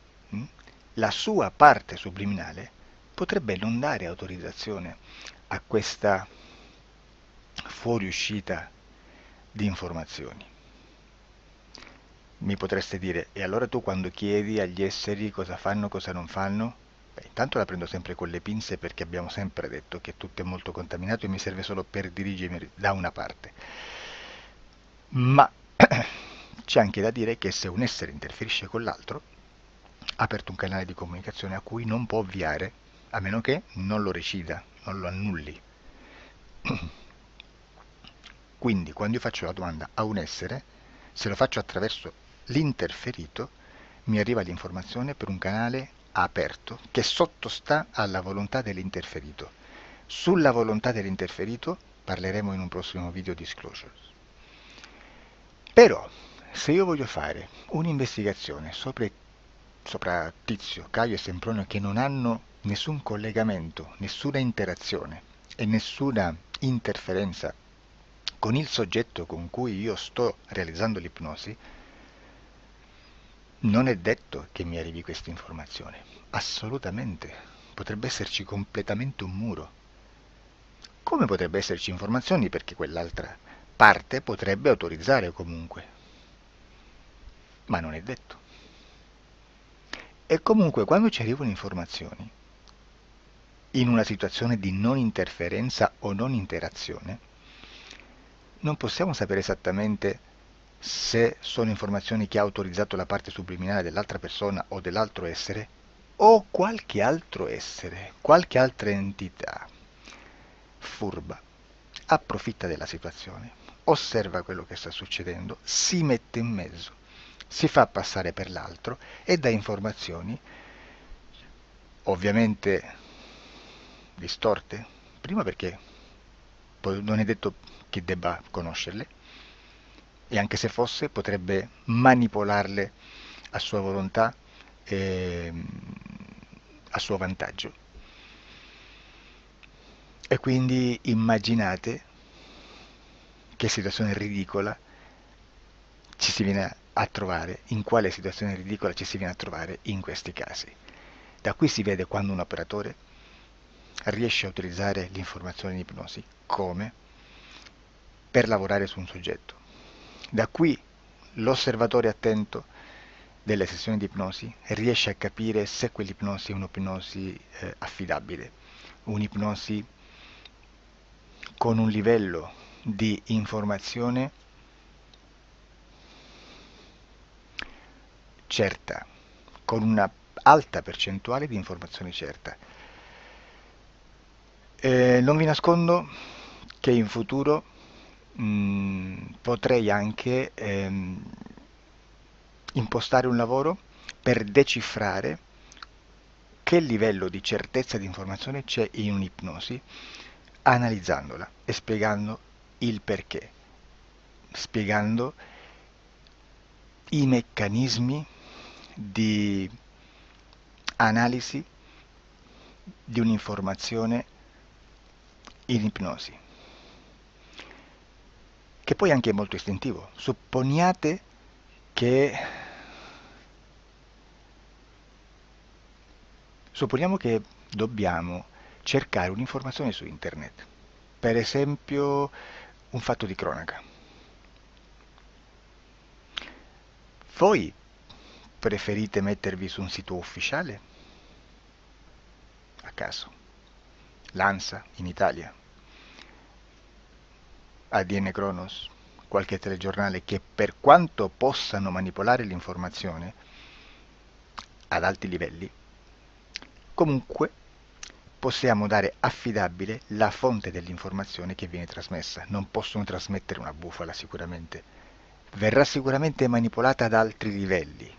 la sua parte subliminale potrebbe non dare autorizzazione a questa fuoriuscita di informazioni. Mi potreste dire, e allora tu quando chiedi agli esseri cosa fanno, cosa non fanno? Beh, intanto la prendo sempre con le pinze perché abbiamo sempre detto che tutto è molto contaminato e mi serve solo per dirigermi da una parte. Ma c'è anche da dire che se un essere interferisce con l'altro, ha aperto un canale di comunicazione a cui non può ovviare, a meno che non lo recida, non lo annulli. Quindi quando io faccio la domanda a un essere, se lo faccio attraverso l'interferito, mi arriva l'informazione per un canale aperto che sottostà alla volontà dell'interferito. Sulla volontà dell'interferito parleremo in un prossimo video disclosures. Però, se io voglio fare un'investigazione sopra Tizio, Caio e Sempronio che non hanno nessun collegamento, nessuna interazione e nessuna interferenza con il soggetto con cui io sto realizzando l'ipnosi, non è detto che mi arrivi questa informazione. Assolutamente. Potrebbe esserci completamente un muro. Come potrebbe esserci informazioni perché quell'altra parte potrebbe autorizzare comunque. Ma non è detto. E comunque quando ci arrivano informazioni, in una situazione di non interferenza o non interazione, non possiamo sapere esattamente se sono informazioni che ha autorizzato la parte subliminale dell'altra persona o dell'altro essere, o qualche altro essere, qualche altra entità furba, approfitta della situazione, osserva quello che sta succedendo, si mette in mezzo, si fa passare per l'altro e dà informazioni ovviamente distorte, prima perché poi non è detto che debba conoscerle, e anche se fosse potrebbe manipolarle a sua volontà e a suo vantaggio. E quindi immaginate che situazione ridicola ci si viene a trovare, in quale situazione ridicola ci si viene a trovare in questi casi. Da qui si vede quando un operatore riesce a utilizzare l'informazione in ipnosi come per lavorare su un soggetto. Da qui l'osservatore attento delle sessioni di ipnosi riesce a capire se quell'ipnosi è un'ipnosi affidabile, un'ipnosi con un livello di informazione certa, con una alta percentuale di informazione certa. Non vi nascondo che in futuro potrei anche impostare un lavoro per decifrare che livello di certezza di informazione c'è in un'ipnosi, analizzandola e spiegando il perché, spiegando i meccanismi di analisi di un'informazione in ipnosi, che poi anche è molto istintivo. Supponiamo che dobbiamo cercare un'informazione su internet, per esempio un fatto di cronaca. Voi preferite mettervi su un sito ufficiale? A caso. L'ANSA in Italia, ADN Kronos, qualche telegiornale che per quanto possano manipolare l'informazione ad alti livelli, comunque possiamo dare affidabile la fonte dell'informazione che viene trasmessa. Non possono trasmettere una bufala sicuramente. Verrà sicuramente manipolata ad altri livelli.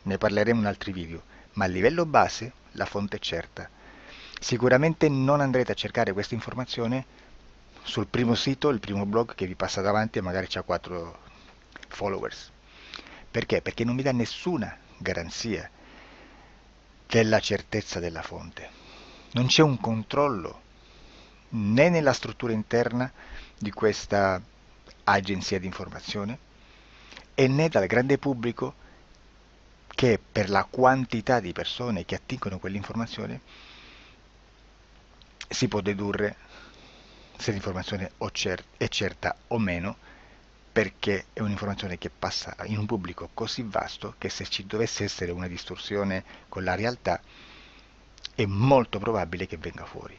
Ne parleremo in altri video, ma a livello base la fonte è certa. Sicuramente non andrete a cercare questa informazione sul primo sito, il primo blog che vi passa davanti e magari ha 4 followers. Perché? Perché non vi dà nessuna garanzia della certezza della fonte. Non c'è un controllo né nella struttura interna di questa agenzia di informazione e né dal grande pubblico, che per la quantità di persone che attingono quell'informazione si può dedurre se l'informazione è certa o meno, perché è un'informazione che passa in un pubblico così vasto che se ci dovesse essere una distorsione con la realtà è molto probabile che venga fuori.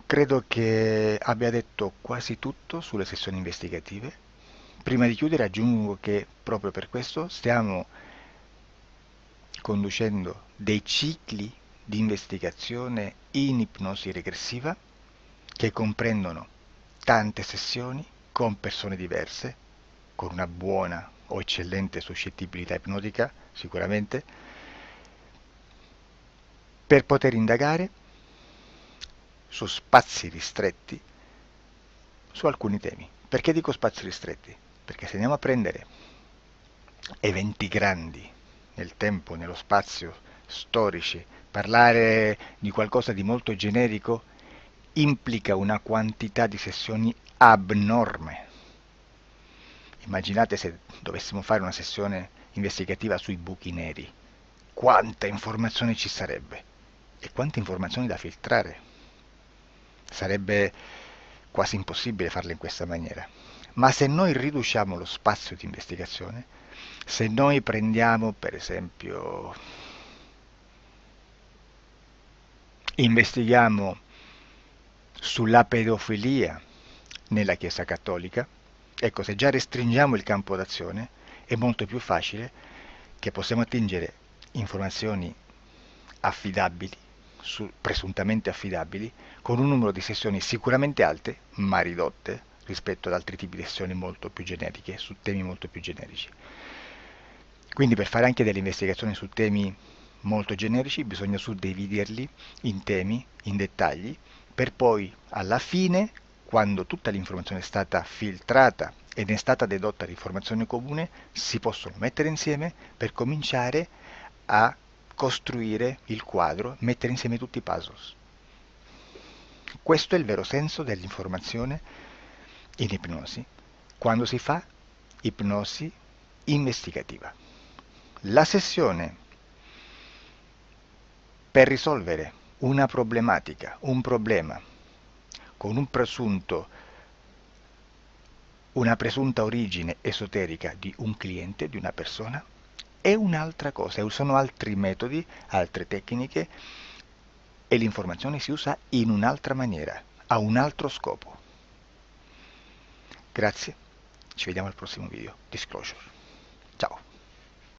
Credo che abbia detto quasi tutto sulle sessioni investigative. Prima di chiudere aggiungo che proprio per questo stiamo conducendo dei cicli di investigazione in ipnosi regressiva che comprendono tante sessioni con persone diverse, con una buona o eccellente suscettibilità ipnotica sicuramente, per poter indagare su spazi ristretti su alcuni temi. Perché dico spazi ristretti? Perché se andiamo a prendere eventi grandi nel tempo, nello spazio, storici, parlare di qualcosa di molto generico implica una quantità di sessioni abnorme. Immaginate se dovessimo fare una sessione investigativa sui buchi neri. Quanta informazione ci sarebbe e quante informazioni da filtrare. Sarebbe quasi impossibile farlo in questa maniera. Ma se noi riduciamo lo spazio di investigazione, se noi prendiamo per esempio, investighiamo sulla pedofilia nella Chiesa Cattolica, ecco, se già restringiamo il campo d'azione è molto più facile che possiamo attingere informazioni affidabili, presuntamente affidabili, con un numero di sessioni sicuramente alte, ma ridotte rispetto ad altri tipi di sessioni molto più generiche, su temi molto più generici. Quindi per fare anche delle investigazioni su temi molto generici bisogna suddividerli in temi, in dettagli, per poi alla fine, quando tutta l'informazione è stata filtrata ed è stata dedotta l'informazione comune, si possono mettere insieme per cominciare a costruire il quadro, mettere insieme tutti i puzzles. Questo è il vero senso dell'informazione in ipnosi, quando si fa ipnosi investigativa. La sessione per risolvere una problematica, un problema, con un presunto una presunta origine esoterica di un cliente, di una persona, è un'altra cosa, sono altri metodi, altre tecniche e l'informazione si usa in un'altra maniera, ha un altro scopo. Grazie, ci vediamo al prossimo video. Disclosure. Ciao.